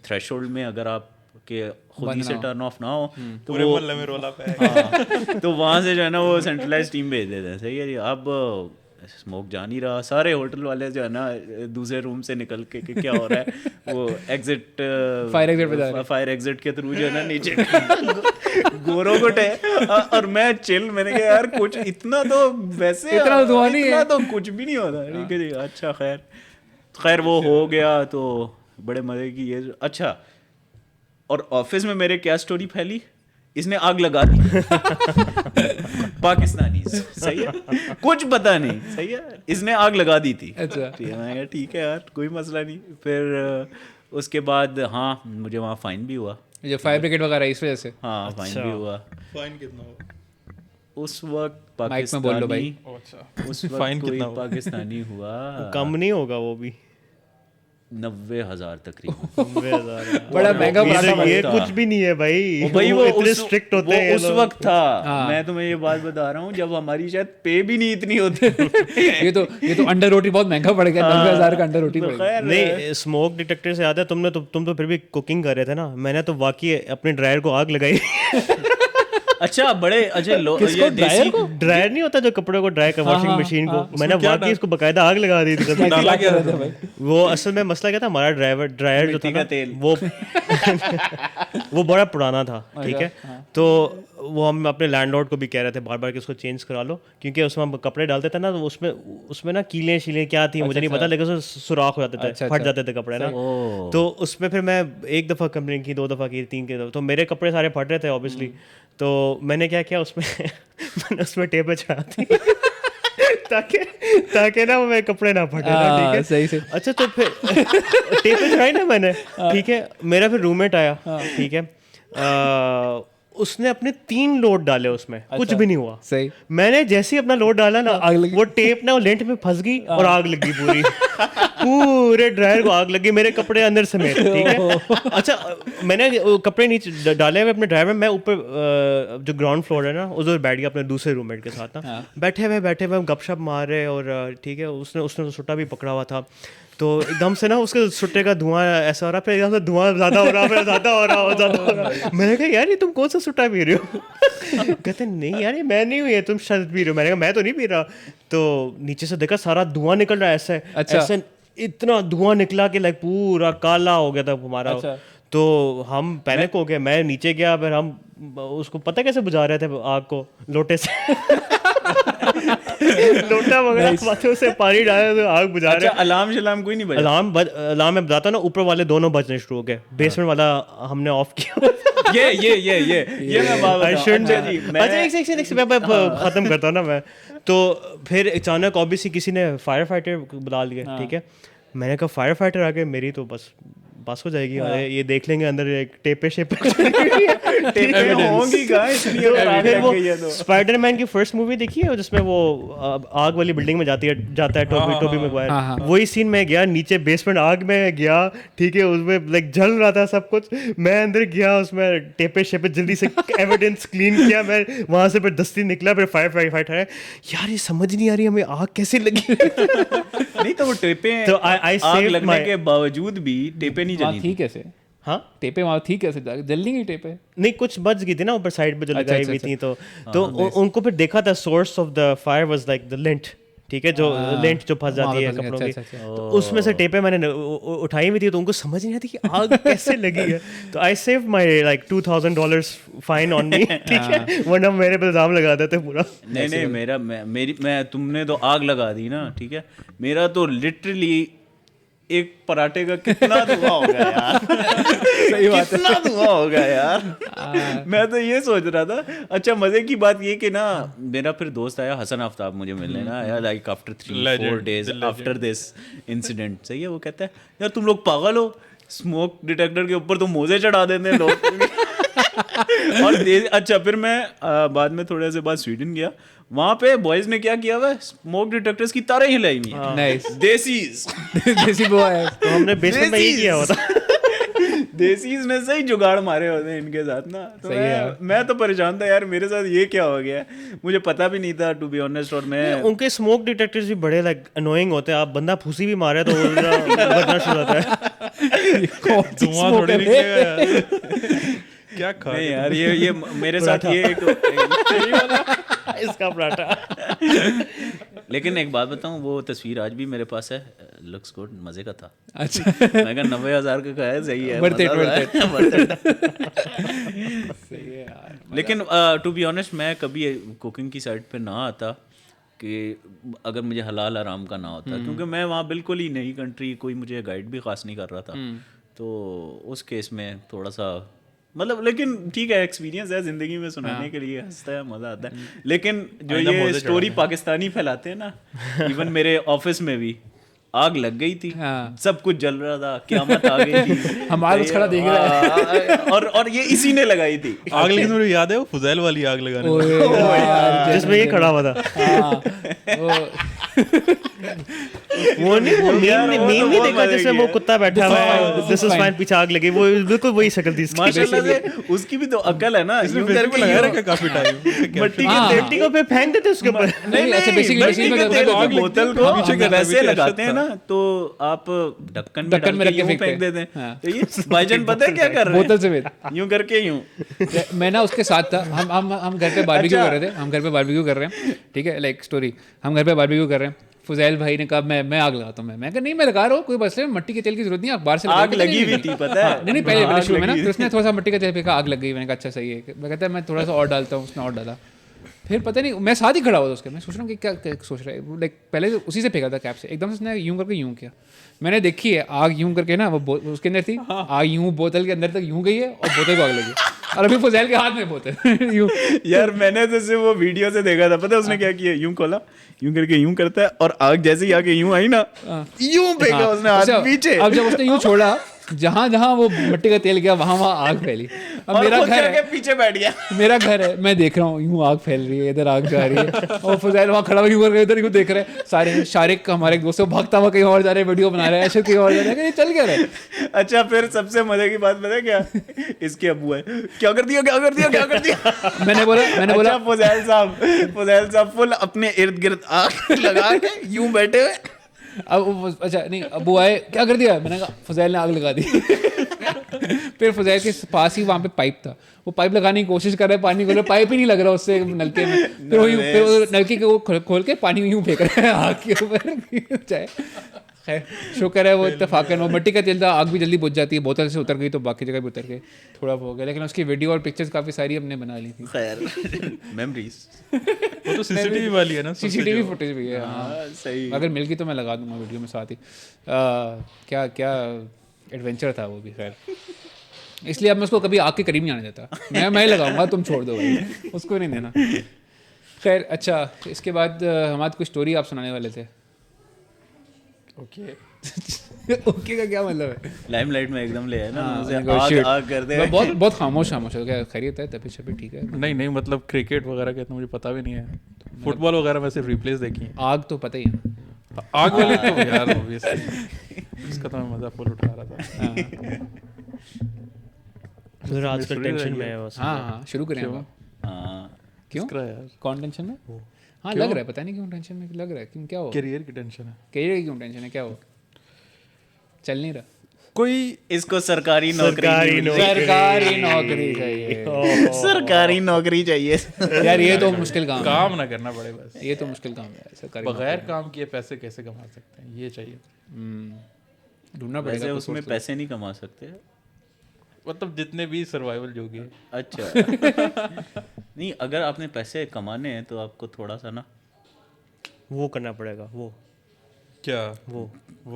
थ्रेशोल्ड में अगर आप के खुद ही से टर्न ऑफ ना हो तो पूरे वो मोहल्ले में रोला पे तो वहाँ से जो है ना वो सेंट्रलाइज टीम भेज देते हैं, सही है जी। अब स्मोक जा नहीं रहा, सारे होटल वाले जो है ना दूसरे रूम से निकल के कि क्या हो रहा है वो एग्जिट फायर एग्जिट के थ्रू जो है ना नीचे गोरों को और मैं चिल। मैंने कहा यार कुछ इतना तो वैसे इतना धुआं नहीं है, तो कुछ भी नहीं होता, ठीक है जी। अच्छा खैर वो हो गया तो बड़े मजे की ये। अच्छा, और ऑफिस में मेरे क्या स्टोरी फैली, इसने आग लगा दी पाकिस्तानी, सही है, कुछ पता नहीं, सही है, इसने आग लगा दी थी। अच्छा, ठीक है यार कोई मसला नहीं। फिर उसके बाद हाँ मुझे वहाँ फाइन भी हुआ, जो फायर ब्रिगेड वगैरह इस वजह से। हाँ फाइन भी हुआ। फाइन कितना हुआ उस वक्त माइक में बोल लो भाई। अच्छा उस वक्त फाइन कोई कितना हुआ? पाकिस्तानी हुआ कम नहीं होगा वो भी 90,000 तकरीबन। 90,000 बड़ा महंगा पराठा ये कुछ भी नहीं है भाई। भाई वो इतने उस स्ट्रिक्ट होते हैं उस वक्त था। मैं तुम्हें ये बात बता रहा हूँ जब हमारी शायद पे भी नहीं इतनी होती। ये तो अंडर रोटी बहुत महंगा पड़ गया, 90,000 का अंडर रोटी पड़ गया। नहीं, स्मोक डिटेक्टर से याद है तुम तो फिर भी कुकिंग कर रहे थे ना। मैंने तो वाकई अपने ड्रायर को आग लगाई। अच्छा बड़े अच्छा ये देसी ड्रायर नहीं होता जो कपड़ों को ड्राई कर, वॉशिंग मशीन को, मैंने वाकई इसको बकायदा आग लगा दी थी। डाला क्या रहता है भाई? वो असल में मसला क्या था, हमारा ड्रायर जो था ना तेल वो बड़ा पुराना था, ठीक है। तो वो हम अपने लैंडलॉर्ड को भी कह रहे थे बार बार कि उसको चेंज करा लो, क्योंकि उसमें हम कपड़े डालते थे ना तो उसमें ना कीलें शीलें क्या थी मुझे नहीं पता, लेकिन उसमें सुराख हो जाते थे, फट जाते थे कपड़े ना। तो उसमें फिर मैं एक दफ़ा कंप्लेन की, 2 दफ़ा की, 3 के, तो मेरे कपड़े सारे फट रहे थे ऑब्वियसली। तो मैंने क्या किया मैंने उसमें टेप चढ़ा दी ताकि ना वो मेरे कपड़े ना फटे ना, ठीक है। सही से। अच्छा तो फिर टेप चढ़ाई ना मैंने, ठीक है। मेरा फिर रूममेट आया, ठीक है। उसने अपने 3 लोड डाले उसमें, कुछ भी नहीं हुआ। सही। मैंने जैसे ही अपना लोड डाला ना, वो टेप ना वो लेंट में फंस गई और आग लग गई पूरे ड्रायर को आग लगी, मेरे कपड़े अंदर समेत, ठीक है। अच्छा मैंने कपड़े नीचे डाले हुए अपने ड्रायर में, मैं ऊपर जो ग्राउंड फ्लोर है ना उधर बैठ गया अपने दूसरे रूममेट के साथ ना। बैठे हुए हम गपशप मार रहे और ठीक है, उसने तो सुट्टा भी पकड़ा हुआ था। तो एकदम से ना उसके सुट्टे का धुआं ऐसा हो रहा, फिर एकदम से धुआं ज़्यादा हो रहा, फिर ज़्यादा हो रहा। मैंने कहा यार ये तुम कौन सा सुट्टा पी रहे हो? कहते नहीं यार ये मैं नहीं हूँ, ये तुम शायद पी रहे हो। मैंने कहा मैं तो नहीं पी रहा। तो नीचे से देखा सारा धुआं निकल रहा है ऐसे। अच्छा। ऐसे इतना धुआं निकला कि लाइक पूरा काला हो गया था हमारा। अच्छा। तो हम पैनिक हो गए, मैं नीचे गया, फिर हम उसको पता कैसे बुझा रहे थे आग को, लोटे से। लोटा वगैरह माथे से पानी डाला तो आग बुझा रहे अच्छा अलार्म शलार्म कोई नहीं बजा? अलार्म मैं बताता हूँ ना, ऊपर वाले दोनों बजने शुरू हो गए, बेसमेंट वाला हमने ऑफ किया। ये मैं बात I बताऊं। shouldn't- अच्छा जी, मैं- अच्छा एक सेकंड मैं खत्म करता हूँ ना मैं। तो फिर अचानक ऑब्वियसली किसी ने फायर फाइटर बुला लिया, ठीक है। मैंने कहा फायर फाइटर आ गए, मेरी तो बस हो जाएगी, अरे ये देख लेंगे अंदर एक टेपे शेपे टेपे होंगी कहाँ, इसलिए वो आग फिर लग वो गई है तो। स्पाइडरमैन की फर्स्ट मूवी देखी है जिसमें वो आग वाली बिल्डिंग में जाता है टोबी मैगवायर, वही सीन में गया नीचे बेसमेंट आग में गया, ठीक है, उसमें लाइक जल रहा था सब कुछ, मैं अंदर गया उसमें टेपे शेपे जल्दी से एविडेंस क्लीन किया, मैं वहां से फिर दस्ती निकला, फिर फायर फाइट है यार, ये समझ नहीं आ रही हमें आग कैसे लगी। नहीं तो वो टेपे तो I आग saved लगने my- के बावजूद भी टेपे नहीं वहाँ जली थी कैसे? हाँ टेपे वहाँ थी कैसे? जल्दी गई टेपे? नहीं कुछ बच गई थी ना ऊपर साइड पे जो अच्छा, लगाई अच्छा, हुई थी, तो उनको फिर देखा था source of the fire was like the lent, ठीक है, जो लेंट जो फंस जाती है कपड़ों की, तो उसमें से टेपे मैंने उठाई हुई थी, तो उनको समझ नहीं आती कि आग कैसे लगी है। तो I save my like $2,000 fine on me, ठीक है, वरना मेरे पे इल्जाम लगा देते पूरा। नहीं मैं तुमने तो आग लगा दी ना, ठीक है, मेरा तो लिटरली एक पराठे का कितना धुआं होगा यार। सही बात है, कितना धुआं होगा यार। मैं तो ये सोच रहा था। अच्छा मजे की बात ये कि ना मेरा फिर दोस्त आया हसन आफ्ताब मुझे मिलने ना आया, like after 3-4 days after this incident, सही है। वो कहता है यार तुम लोग पागल हो, स्मोक डिटेक्टर के ऊपर तो मोजे चढ़ा देते हैं लोग। और अच्छा फिर मैं बाद में थोड़े से बाद स्वीडन गया, वहां पे बॉयज ने क्या किया हुआ, स्मोक डिटेक्टर्स की तारें हिलाई हुई हैं। नाइस। देसी बुआ है। तो हमने बेसमेंट में ये किया हुआ था। देसीज ने सही जुगाड़ मारे होते हैं इनके साथ ना। तो मैं तो परेशान था यार, मेरे साथ ये क्या हो गया, मुझे पता भी नहीं था टू बी ऑनेस्ट। और मैं उनके स्मोक डिटेक्टर्स भी बड़े लाइक अनोइंग होते हैं, आप बंदा फूसी भी मारे तो बजना शुरू होता है। धुआं थोड़ी निकलेगा यार, क्या खा नहीं यार ये मेरे साथ ये एक इसका पराठा। लेकिन एक बात बताऊं, वो तस्वीर आज भी मेरे पास है, लुक्स गुड, मजे का था। अच्छा। मैं कहा 90,000 का है, सही है, Worth it, worth it। लेकिन टू बी ऑनेस्ट मैं कभी कुकिंग की साइड पे ना आता कि अगर मुझे हलाल आराम का ना होता, क्योंकि मैं वहाँ बिल्कुल ही नई कंट्री, कोई मुझे गाइड भी खास नहीं कर रहा था, तो उस केस में थोड़ा सा मतलब, लेकिन ठीक है, एक्सपीरियंस है जिंदगी में, सुनाने के लिए हंसता है, मजा आता है। लेकिन जो ये स्टोरी पाकिस्तानी फैलाते हैं ना, इवन मेरे ऑफिस में भी आग लग गई थी, सब कुछ जल रहा था, क़यामत आ गई थी, हम आग खड़ा देख रहे हैं। और ये इसी ने लगाई थी आग। लेकिन मुझे याद है वो फुजैल वाली आग लगाने जिसमें ये खड़ा हुआ था। वो मीम नहीं देखा जिसमें वो कुत्ता बैठा हुआ है, दिस इज फाइन, पीछे आग लगी, वो बिल्कुल वही शक्ल थी इसकी। माशाल्लाह से उसकी भी तो अकल है ना, यूं करके लगा रखा काफी टाइम। मट्टी के पेटी को पे फेंक देते उसके ऊपर। नहीं अच्छा, basically मट्टी के तेल आग की बोतल को वैसे लगाते हैं ना, तो आप ढक्कन में रख के फेंक देते हैं। तो ये भाईजान पता है क्या कर रहे हैं, बोतल समेत यूं करके यूं। मैं ना उसके साथ था, हम घर पे बारबेक्यू कर रहे थे, हम घर पे बारबेक्यू कर रहे हैं, ठीक है, लाइक स्टोरी, हम घर पे बारबेक्यू कर रहे हैं, फुजैल भाई ने कहा मैं आग लगाता हूँ। मैं कहा नहीं, मैं लगा रहा हूँ, कोई मसले, मट्टी के तेल की जरूरत नहीं, आप बाहर से आग लगी हुई थी, पता है। नहीं पहले शुरू में ना, फिर उसने थोड़ा सा मट्टी का तेल फेंका, आग लग गई। मैंने कहा अच्छा सही है। मैं कहता है मैं थोड़ा सा और डालता हूँ, उसने और डाला, फिर पता नहीं, मैं साथ ही खड़ा हुआ था उसके, मैं सोच रहा हूँ कि क्या सोच रहा है, लाइक पहले उसी से फेंका था कैप से, एकदम से उसने यूं करके यूं किया, मैंने देखी है आग यूं करके ना, वो उसके अंदर थी आग, यूं बोतल के अंदर तक यूं गई है और बोतल को आग लगी, और अभी फुजैल के हाथ में बोतल यूं। यार मैंने तो सिर्फ वो वीडियो से देखा था, पता है उसने क्या किया, यूं खोला, यूं करके यूं करता है, और आग जैसे ही आके यूं आई ना, यूं फेंका उसने हाथ पीछे। अब जब उसने यूं छोड़ा, जहां जहां वो मिट्टी का तेल गया वहां आग फैली। अब मेरा घर है, पीछे बैठ गया, मेरा घर है, मैं देख रहा हूँ यूं आग फैल रही है, इधर आग जा रही है, और फुजैल वहाँ खड़ा हुआ कर इधर यूं देख रहे हैं सारे। शारिक हमारे दोस्त भागता हुआ कहीं और जा रहे हैं, वीडियो बना रहे हैं, ऐसे कहीं और जा रहे हैं, ये चल क्या रहा है। अच्छा फिर सबसे मजे की बात पता है क्या, इसके अब्बू है, क्या कर दिया क्या कर दिया क्या कर दिया। मैंने बोला अच्छा, फुजैल साहब फुल अपने इर्द गिर्द आग लगा के यूं बैठे हुए। अब अच्छा नहीं, अबू आए, क्या कर दिया, मैंने कहा फुजैल ने आग लगा दी। फिर फुजैल के पास ही वहाँ पे पाइप था, वो पाइप लगाने की कोशिश कर रहा है, पानी खोल, पाइप ही नहीं लग रहा उससे नलके में, फिर वो नलके को खोल के पानी यूं फेंक रहा है आग के ऊपर चाहे। खैर शुक्र है वो इत्तेफाकन वो मिट्टी का तेल था, आग भी जल्दी बुझ जाती है, बोतल से उतर गई तो बाकी जगह भी उतर गई, थोड़ा वो हो गया, लेकिन उसकी वीडियो और पिक्चर्स काफ़ी सारी हमने बना ली थी। खैर मेमोरीज। वो तो सीसीटीवी वाली है ना, सबसे सीसीटीवी जो- फुटेज भी है, हाँ सही। अगर मिल गई तो मैं लगा दूंगा वीडियो में साथ ही। क्या क्या एडवेंचर था वो भी। खैर इसलिए अब मैं उसको कभी आग के करीब नहीं आने देता, मैं ही लगाऊंगा, तुम छोड़ दो भाई, उसको नहीं देना। खैर अच्छा, इसके बाद हमारे कोई स्टोरी आप सुनाने वाले थे। ओके ओके का क्या मतलब है? लाइमलाइट में एकदम ले आए ना, हाँ, उसे negotiate। आग कर दे। मैं बहुत बहुत खामोश खामोश हो गया। खैरियत है, तभी शबी ठीक है। नहीं मतलब क्रिकेट वगैरह का तो मुझे पता भी नहीं है, फुटबॉल वगैरह में सिर्फ रिप्लेस देखी है। आग तो पता ही है। आग वाली तो यार ऑब्वियसली इसका तो मैं मजा फुल उठा रहा था। फिर आजकल टेंशन में है बस। हाँ हाँ शुरू करें अब। हाँ क्यों इसका यार कौन टेंशन में? हाँ लग रहा है, पता नहीं क्यों टेंशन में लग रहा है, क्यों क्या हो? करियर की टेंशन है। करियर की क्यों टेंशन है, क्या हो? चल नहीं रहा? कोई इसको सरकारी नौकरी नहीं मिली। सरकारी नौकरी चाहिए। सरकारी नौकरी चाहिए। यार ये तो मुश्किल काम है, काम ना करना पड़े बस, ये तो मुश्किल काम है सरकारी बगैर काम किए पैसे कैसे कमा सकते हैं, ये चाहिए। ढूंढना वैसे पड़ेगा उसमें पैसे नहीं कमा सकते। मतलब जितने भी सर्वाइवल जोगी है। अच्छा नहीं, अगर आपने पैसे कमाने हैं तो आपको थोड़ा सा ना वो करना पड़ेगा, वो क्या वो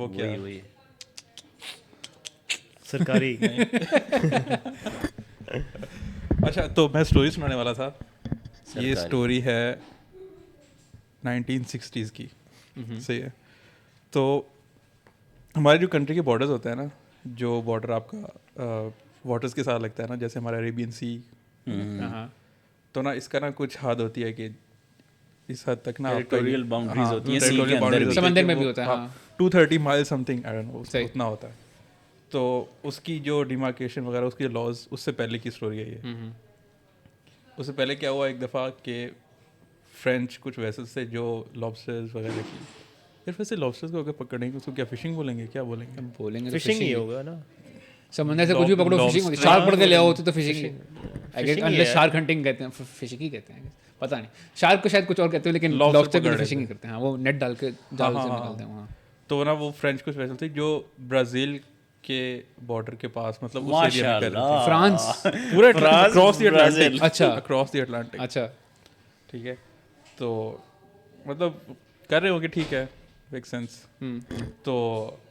क्या वही वही सरकारी। अच्छा तो मैं स्टोरी सुनाने वाला था। ये सरकारी। स्टोरी है 1960s की, सही है। तो हमारे जो कंट्री के बॉर्डर्स होते हैं ना, जो बॉर्डर आपका वाटर्स के साथ लगता है ना, जैसे हमारा अरेबियन सी, हाँ तो ना इसका ना कुछ हद होती है कि इस हद तक ना आपका टेरिटोरियल बाउंड्रीज होती हैं सी territorial के अंदर boundaries भी। होती है समंदर कि में भी वो- होता है, हाँ। 230 mile something, I don't no, सही। उतना होता है। तो उसकी जो डिमार्केशन वगैरह, उसके लॉज, उससे पहले की स्टोरी है ये। उससे पहले क्या हुआ, एक दफ़ा कि फ्रेंच कुछ वैसे से जो लॉबस्टर्स वगैरह की, यार वैसे लॉबस्टर्स को अगर पकड़ेंगे उसको क्या फिशिंग बोलेंगे, क्या बोलेंगे? बोलेंगे तो फिशिंग ही होगा ना। समंदर से कुछ भी पकड़ो फिशिंग होती है। शार्क पकड़ के ले आओ होती तो फिशिंग आई गेस, Fishing ही अनलेस है। शार्क हंटिंग कहते हैं, फिशिंग ही कहते हैं, पता नहीं। शार्क को शायद कुछ और कहते हैं, लेकिन Lobster लॉबस्टर को पकड़ फिशिंग ही लेते करते हैं। हाँ, वो नेट डाल के जाल से निकालते हैं वहाँ। तो ना वो फ्रेंच कुछ वैसे थे जो ब्राज़ील के बॉर्डर के पास, मतलब उस एरिया में कर रहे थे। फ्रांस। पूरा अक्रॉस द अटलांटिक। अच्छा। Across the Atlantic. अच्छा ठीक है, तो मतलब कर रहे होंगे, ठीक है, मेक सेंस। तो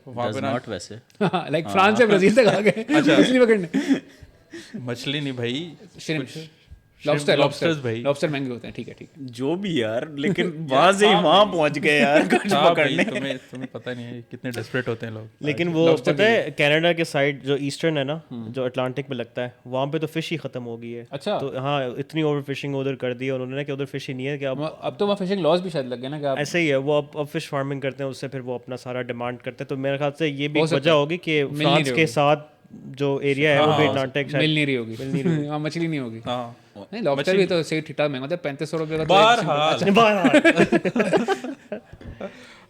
वहाँ Does पे ना not वैसे लाइक फ्रांस से ब्राजील तक आ गए मछली पकड़ने। मछली नहीं भाई, श्रिम्प, lobsters लॉबस्टर भाई। लॉबस्टर महंगे होते हैं, ठीक है ठीक है। जो भी यार, लेकिन वहां से ही वहां पहुंच गए यार कुछ हाँ भाई, पकड़ने। तुम्हें पता नहीं है कितने डेस्परेट होते हैं लोग। लेकिन वो Lobster पता है कनाडा के साइड जो ईस्टर्न है ना, जो अटलांटिक में लगता है, वहाँ पे तो फिश ही खत्म हो गई है। अच्छा। तो हाँ, इतनी ओवर फिशिंग उधर कर दी है उन्होंने कि उधर फिश ही नहीं है कि अब तो वहाँ फिशिंग लॉज भी शायद लग गए ना, कि आप ऐसे ही है। वो अब फिश फार्मिंग करते हैं, उससे फिर वो अपना सारा डिमांड करते हैं। तो मेरे ख्याल से ये भी हो एक सकता वजह है। होगी कि नहीं फ्रांस रही के होगी। साथ जो एरिया है वो भी अटलांटिक मिल शायद नहीं रही होगी। हाँ, मछली नहीं होगी। हाँ नहीं, लॉबस्टर भी तो सही ठीक ठाक महंगा था, 3500 रुपये का। बहरहाल। बाहर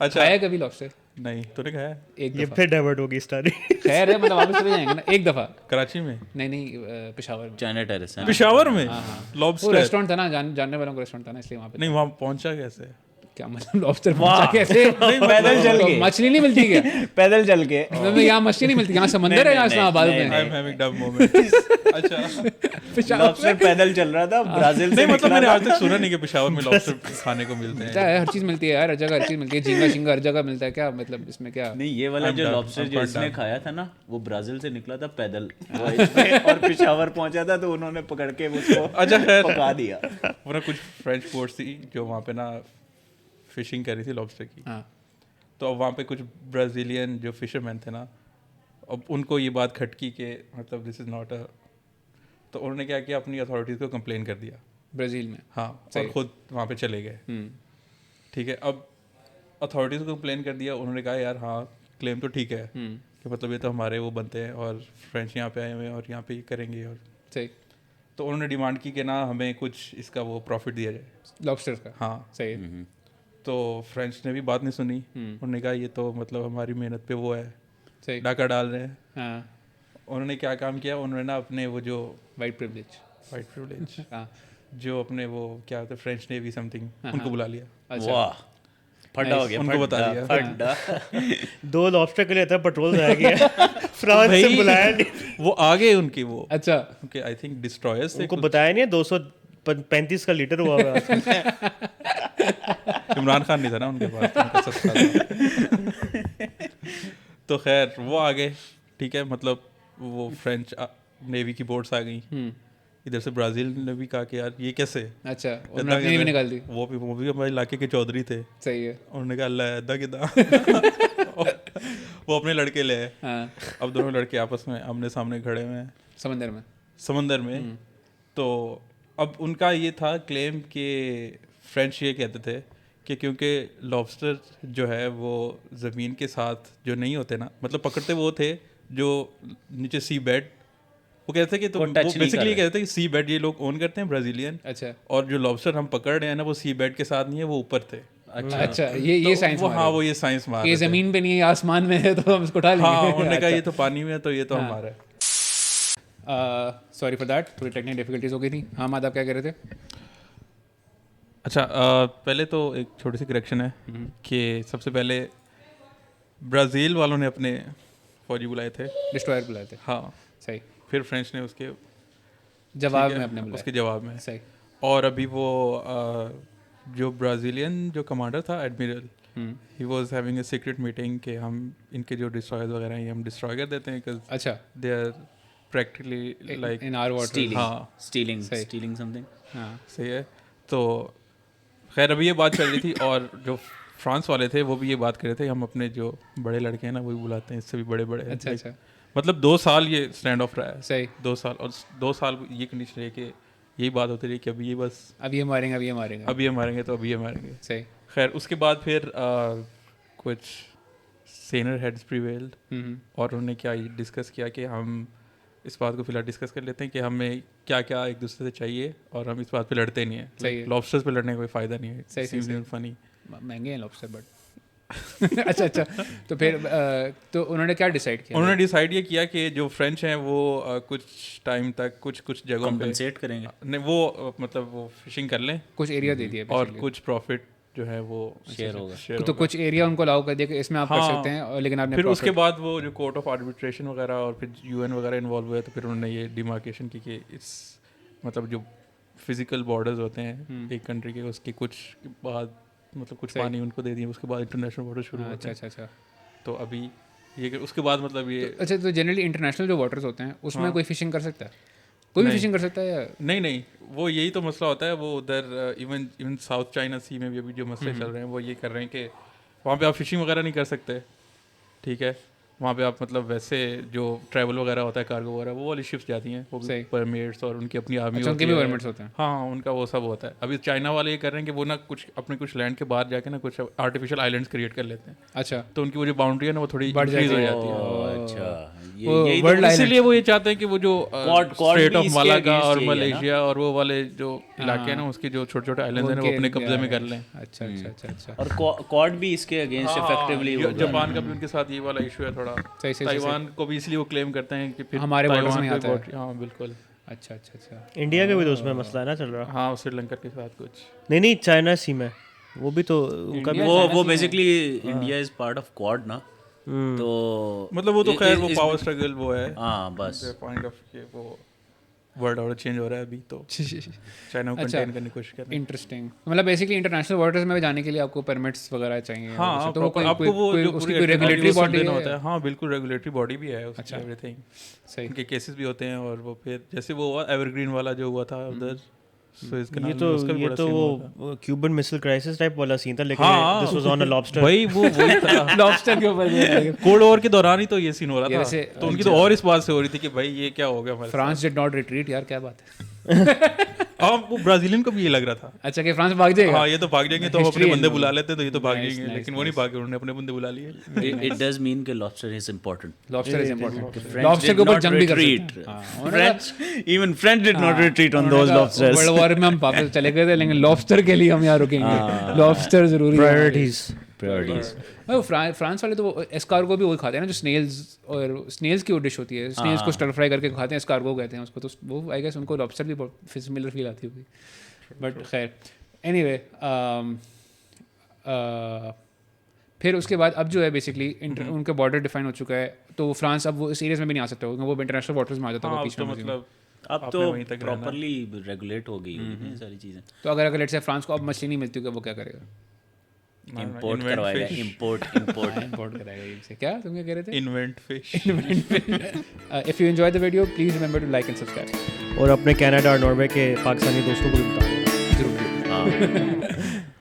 अच्छा खाया कभी लॉबस्टर? नहीं, तूने खाया? एक ये दफा। फिर डाइवर्ट होगी स्टोरी। खैर है, मतलब वापस चले जाएंगे ना एक दफा। कराची में, नहीं पेशावर में। चाइना टेरेस है ना? पेशावर में वो लॉबस्टर? रेस्टोरेंट था ना, जानने वालों का रेस्टोरेंट था ना, इसलिए वहाँ पे। नहीं, वहाँ पहुँचा कैसे? क्या मतलब लॉबस्टर पहुंचा कैसे? पैदल चल तो के। मछली नहीं मिलती क्या? पैदल चल के। मतलब यहाँ मछली नहीं मिलती, यहाँ समंदर है, यहाँ इस्लामाबाद आई में। Am having dub moment. अच्छा पेशावर लॉबस्टर पैदल चल रहा था ब्राजील से। नहीं, मतलब निकला मैंने था। आज तक सुना नहीं कि पेशावर में लॉबस्टर खाने को मिलते मिलता हैं। है, हर चीज़ मिलती है यार, हर जगह हर चीज़ मिलती है। झींगा शिंगा हर जगह मिलता है, क्या मतलब इसमें क्या? नहीं, ये वाला I'm जो done. लॉबस्टर I'm जो quite इसने done. खाया था ना, वो ब्राजील से निकला था पैदल voyage पे, और पेशावर पहुंचा था तो उन्होंने पकड़ के उसको अच्छा खैर, पका दिया। वो ना कुछ फ्रेंच पोर्ट्स थी जो वहाँ पे ना फिशिंग कर रही थी लॉबस्टर की। हाँ तो अब वहाँ पे कुछ ब्राज़ीलियन जो फिशरमैन थे ना, अब उनको ये बात खटकी कि मतलब दिस इज़ नॉट अ, तो उन्होंने क्या किया, अपनी अथॉरिटीज़ को कंप्लेन कर दिया। ब्राज़ील में। हाँ, और खुद वहाँ पे चले गए। ठीक है, अब अथॉरिटीज़ को कंप्लेन कर दिया। उन्होंने कहा यार हाँ, क्लेम तो ठीक है कि मतलब ये तो हमारे वो बनते हैं और फ्रेंच यहाँ पे आए हुए हैं और यहाँ पे ये करेंगे। और सही। तो उन्होंने डिमांड की कि ना हमें कुछ इसका वो प्रॉफिट दिया जाए। लॉबस्टर का। हाँ, सही है। तो फ्रेंच ने भी बात नहीं सुनी। उन्होंने कहा ये तो मतलब हमारी मेहनत पे वो है, सही। डाका डाल रहे हैं। हाँ, उन्होंने क्या काम किया, उन्होंने ना अपने वो जो वाइट प्रिविलेज। वाइट प्रिविलेज हाँ जो अपने वो क्या होता है फ्रेंच नेवी समथिंग, उनको बुला लिया। अच्छा। वाह, फटा हो गया, उनको बता दिया। फटा 2 लॉबस्टर के लिए इतना पेट्रोल जाया गया फ्रांस से बुलाया नहीं, वो आ गए उनकी वो अच्छा उनके आई थिंक डिस्ट्रॉयर्स थे उनको बताया नहीं है 235 का लीटर हुआ हुआ है। इमरान खान नहीं था ना उनके पास, तो उनका सस्ता था। तो खैर वो आ गए, ठीक है, मतलब वो फ्रेंच नेवी की बोट्स आ गई। इधर से ब्राज़ील ने भी कहा कि यार ये कैसे, अच्छा उन्होंने अपनी भी निकाल दी, वो भी हमारे इलाके के चौधरी थे, सही है। उन्होंने कहा अल्लाह ऐदा किदा वो अपने लड़के ले आए। हाँ अब दोनों लड़के आपस में आमने सामने खड़े हुए हैं समंदर में। तो अब उनका ये था क्लेम कि फ्रेंच ये कहते थे कि क्योंकि लॉबस्टर जो है वो ज़मीन के साथ जो नहीं होते ना, मतलब पकड़ते वो थे जो नीचे सी बेड, वो कहते थे कि तो वो बेसिकली कहते थे कि सी बेड ये लोग ओन करते हैं ब्राज़ीलियन, अच्छा और जो लॉबस्टर हम पकड़ रहे हैं ना वो सी बेड के साथ नहीं है, वो ऊपर थे। अच्छा ये साइंस वो हाँ वो ये साइंस मार ये ज़मीन पे नहीं है आसमान में है तो हम इसको उठा लेंगे। हाँ उन्होंने कहा ये तो पानी में है तो ये तो हमारा है। सॉरी फॉर दैट, थोड़ी टेक्निकल डिफिकल्टीज हो गई थी। हाँ माधव क्या कह रहे थे? अच्छा पहले तो एक छोटी सी करेक्शन है कि सबसे पहले ब्राज़ील वालों ने अपने फौजी बुलाए थे, डिस्ट्रॉयर बुलाए थे, हाँ, सही, फिर फ्रेंच ने उसके जवाब में अपने बुलाए, उसके जवाब में सही। और अभी वो जो ब्राज़ीलियन जो कमांडर था admiral, he was having a secret meeting कि हम इनके जो डिस्ट्रॉयर्स वगैरह हैं हम डिस्ट्रॉय कर देते हैं, बिकॉज अच्छा they are practically like in our water, हाँ स्टीलिंग समथिंग। हाँ सही है। तो खैर अभी ये बात चल रही थी और जो फ्रांस वाले थे वो भी ये बात कर रहे थे हम अपने जो बड़े लड़के हैं ना वही बुलाते हैं, इससे भी बड़े बड़े। अच्छा अच्छा मतलब 2 साल ये स्टैंड ऑफ रहा है, सही, 2 साल, और 2 साल ये कंडीशन है कि यही बात होती रही कि अभी ये बस अब ये मारेंगे अब ये मारेंगे, अभी ये मारेंगे तो अभी ये मारेंगे। सही। खैर उसके बाद फिर कुछ सीनियर हेड्स प्रिवेल्ड और उन्होंने क्या डिस्कस किया कि हम इस बात को फिलहाल डिस्कस कर लेते हैं कि हमें क्या क्या एक दूसरे से चाहिए और हम इस बात पे लड़ते नहीं सही है। है। लॉबस्टर्स पे लड़ने का कोई फ़ायदा नहीं है, सही। फनी महंगे हैं लॉबस्टर बट अच्छा अच्छा। तो फिर तो उन्होंने क्या डिसाइड किया? उन्होंने डिसाइड ये किया कि जो फ्रेंच हैं वो कुछ टाइम तक कुछ जगहों पे कॉम्पनसेट करेंगे, नहीं वो मतलब वो फिशिंग कर लें कुछ एरिया दे दिया और कुछ प्रॉफिट जो है वो शेयर होगा। तो कुछ एरिया उनको अलाउ कर दिया कि इसमें आप कर सकते हैं, और लेकिन आपने फिर उसके बाद वो जो कोर्ट ऑफ आर्बिट्रेशन वगैरह और फिर यूएन वगैरह इन्वॉल्व हुए तो फिर उन्होंने ये डिमार्केशन की कि इस मतलब जो फिजिकल बॉर्डर्स होते हैं एक कंट्री के उसके कुछ बाद मतलब कुछ पानी उनको दे दिए, उसके बाद इंटरनेशनल बॉर्डर शुरू होते हैं। अच्छा अच्छा। तो अभी ये उसके बाद मतलब ये अच्छा तो जनरली इंटरनेशनल जो वाटर्स होते हैं उसमें कोई फिशिंग कर सकता है? कोई भी फिशिंग कर सकता है या नहीं वो यही तो मसला होता है। वो उधर इवन साउथ चाइना सी में भी अभी जो मसले चल रहे हैं वो ये कर रहे हैं कि वहाँ पे आप फिशिंग वगैरह नहीं कर सकते, ठीक है। वहाँ पे आप मतलब वैसे जो ट्रैवल वगैरह होता है कार्गो वगैरह वो वाली शिप्स जाती हैं, वो भी परमिट्स और उनकी अपनी आर्मी उनके भी परमिट्स होते हैं। हाँ उनका वो सब होता है। अभी चाइना वाले ये कर रहे हैं कि वो ना कुछ अपने कुछ लैंड के बाहर जाके ना कुछ आर्टिफिशियल आइलैंड्स क्रिएट कर लेते हैं। अच्छा तो उनकी वो जो बाउंड्री है ना वो थोड़ी इंक्रीज हो जाती है। अच्छा वर्ल्ड इसीलिए वो ये चाहते हैं कि वो जो स्ट्रेट ऑफ भी मालागा इसके और against मलेशिया और वो वाले जो इलाके हैं ना उसके जो छोटे छोटे आइलैंड्स हैं वो अपने कब्जे में कर लें। अच्छा अच्छा अच्छा अच्छा। और क्वाड भी इसके अगेंस्ट इफेक्टिवली होगा। जापान का भी उनके साथ ये वाला इशू है थोड़ा। सही सही। ताइवान को भी इसलिए वो क्लेम करते हैं कि फिर हमारे बॉर्डर्स में ताइवान आता है। हाँ बिल्कुल। अच्छा अच्छा अच्छा। इंडिया के भी तो उसमें मसला है ना चल रहा। हाँ श्रीलंका के साथ कुछ नहीं चाइना सी में वो भी तो उनका भी वो basically India is part of quad ना, तो मतलब वो तो खैर वो पावर स्ट्रगल वो है। हाँ बस पॉइंट ऑफ के वो वर्ल्ड ऑर्डर चेंज हो रहा है अभी तो चाइना को कंटेन करने की कोशिश कर रहे हैं। इंटरेस्टिंग। मतलब बेसिकली इंटरनेशनल वाटर्स में जाने के लिए आपको परमिट्स वगैरह चाहिए? हाँ तो आपको वो जो उसकी पूरी कोई रेगुलेटरी बॉडी होता है। हाँ बिल्कुल रेगुलेटरी बॉडी भी है उसकी, एवरीथिंग सही। उनके केसेस भी होते हैं। और वो फिर जैसे वो हुआ एवरग्रीन वाला जो हुआ था उधर ये तो वो क्यूबन मिसाइल क्राइसिस टाइप वाला सीन था, लेकिन हाँ, this was on a lobster. भाई वो वही था लॉबस्टर के ऊपर कोल्ड वॉर के दौरान ही तो ये सीन हो रहा था। वैसे तो उनकी तो और इस बात से हो रही थी कि भाई ये क्या हो गया हमारे फ्रांस डिड नॉट रिट्रीट यार, क्या बात है। हाँ वो ब्राजीलियन को भी ये लग रहा था। अच्छा कि फ्रांस भाग जाएगा? हाँ ये तो भाग जाएंगे तो हम अपने History बंदे है। बुला लेते तो ये तो भाग Nice, जाएंगे, nice, लेकिन वो नहीं भागे, उन्होंने अपने बंदे बुला लिए। it does mean कि lobster is important. Lobster is important. French lobster did के ऊपर not जंग भी कर retreat. सकते हैं। Even French did not retreat on those lobsters. World war में हम वापस चले गए थे, लेकिन लॉबस्टर के लिए हम यहाँ रुकेंगे। लॉबस्टर जरूरी है। Priorities Priorities. फ्रांस वाले तो वो एस्कार्गो भी वो खाते हैं ना, जो स्नेल्स और स्नेल्स की वो डिश होती है, स्नेल्स को स्टर फ्राई करके खाते हैं, एस्कार्गो कहते हैं उसको। तो वो आई गेस उनको लॉबस्टर भी सिमिलर फील आती होगी। बट खैर एनीवे फिर उसके बाद अब जो है बेसिकली उनका बॉर्डर डिफाइन हो चुका है, तो फ्रांस अब वो इस एरियाज में भी नहीं आ सकता, वो इंटरनेशनल वाटर्स में आ जाता है हाँ, वो अब बीच तो में मतलब अब आपने तो वहीं तक रहना है। प्रॉपरली रेगुलेट हो गई होगी ना सारी चीज़ें। तो अगर लेट्स से फ्रांस को अब मछली नहीं मिलती होगी वो क्या करेगा? इंपोर्ट invent करवाएगा, fish. इंपोर्ट इंपोर्ट कराएगा इनसे। क्या तुम क्या कह रहे थे? Invent fish. If you enjoy the video please remember to like and subscribe और अपने कनाडा और नॉर्वे के पाकिस्तानी दोस्तों को भी बता देना। जरूर। हाँ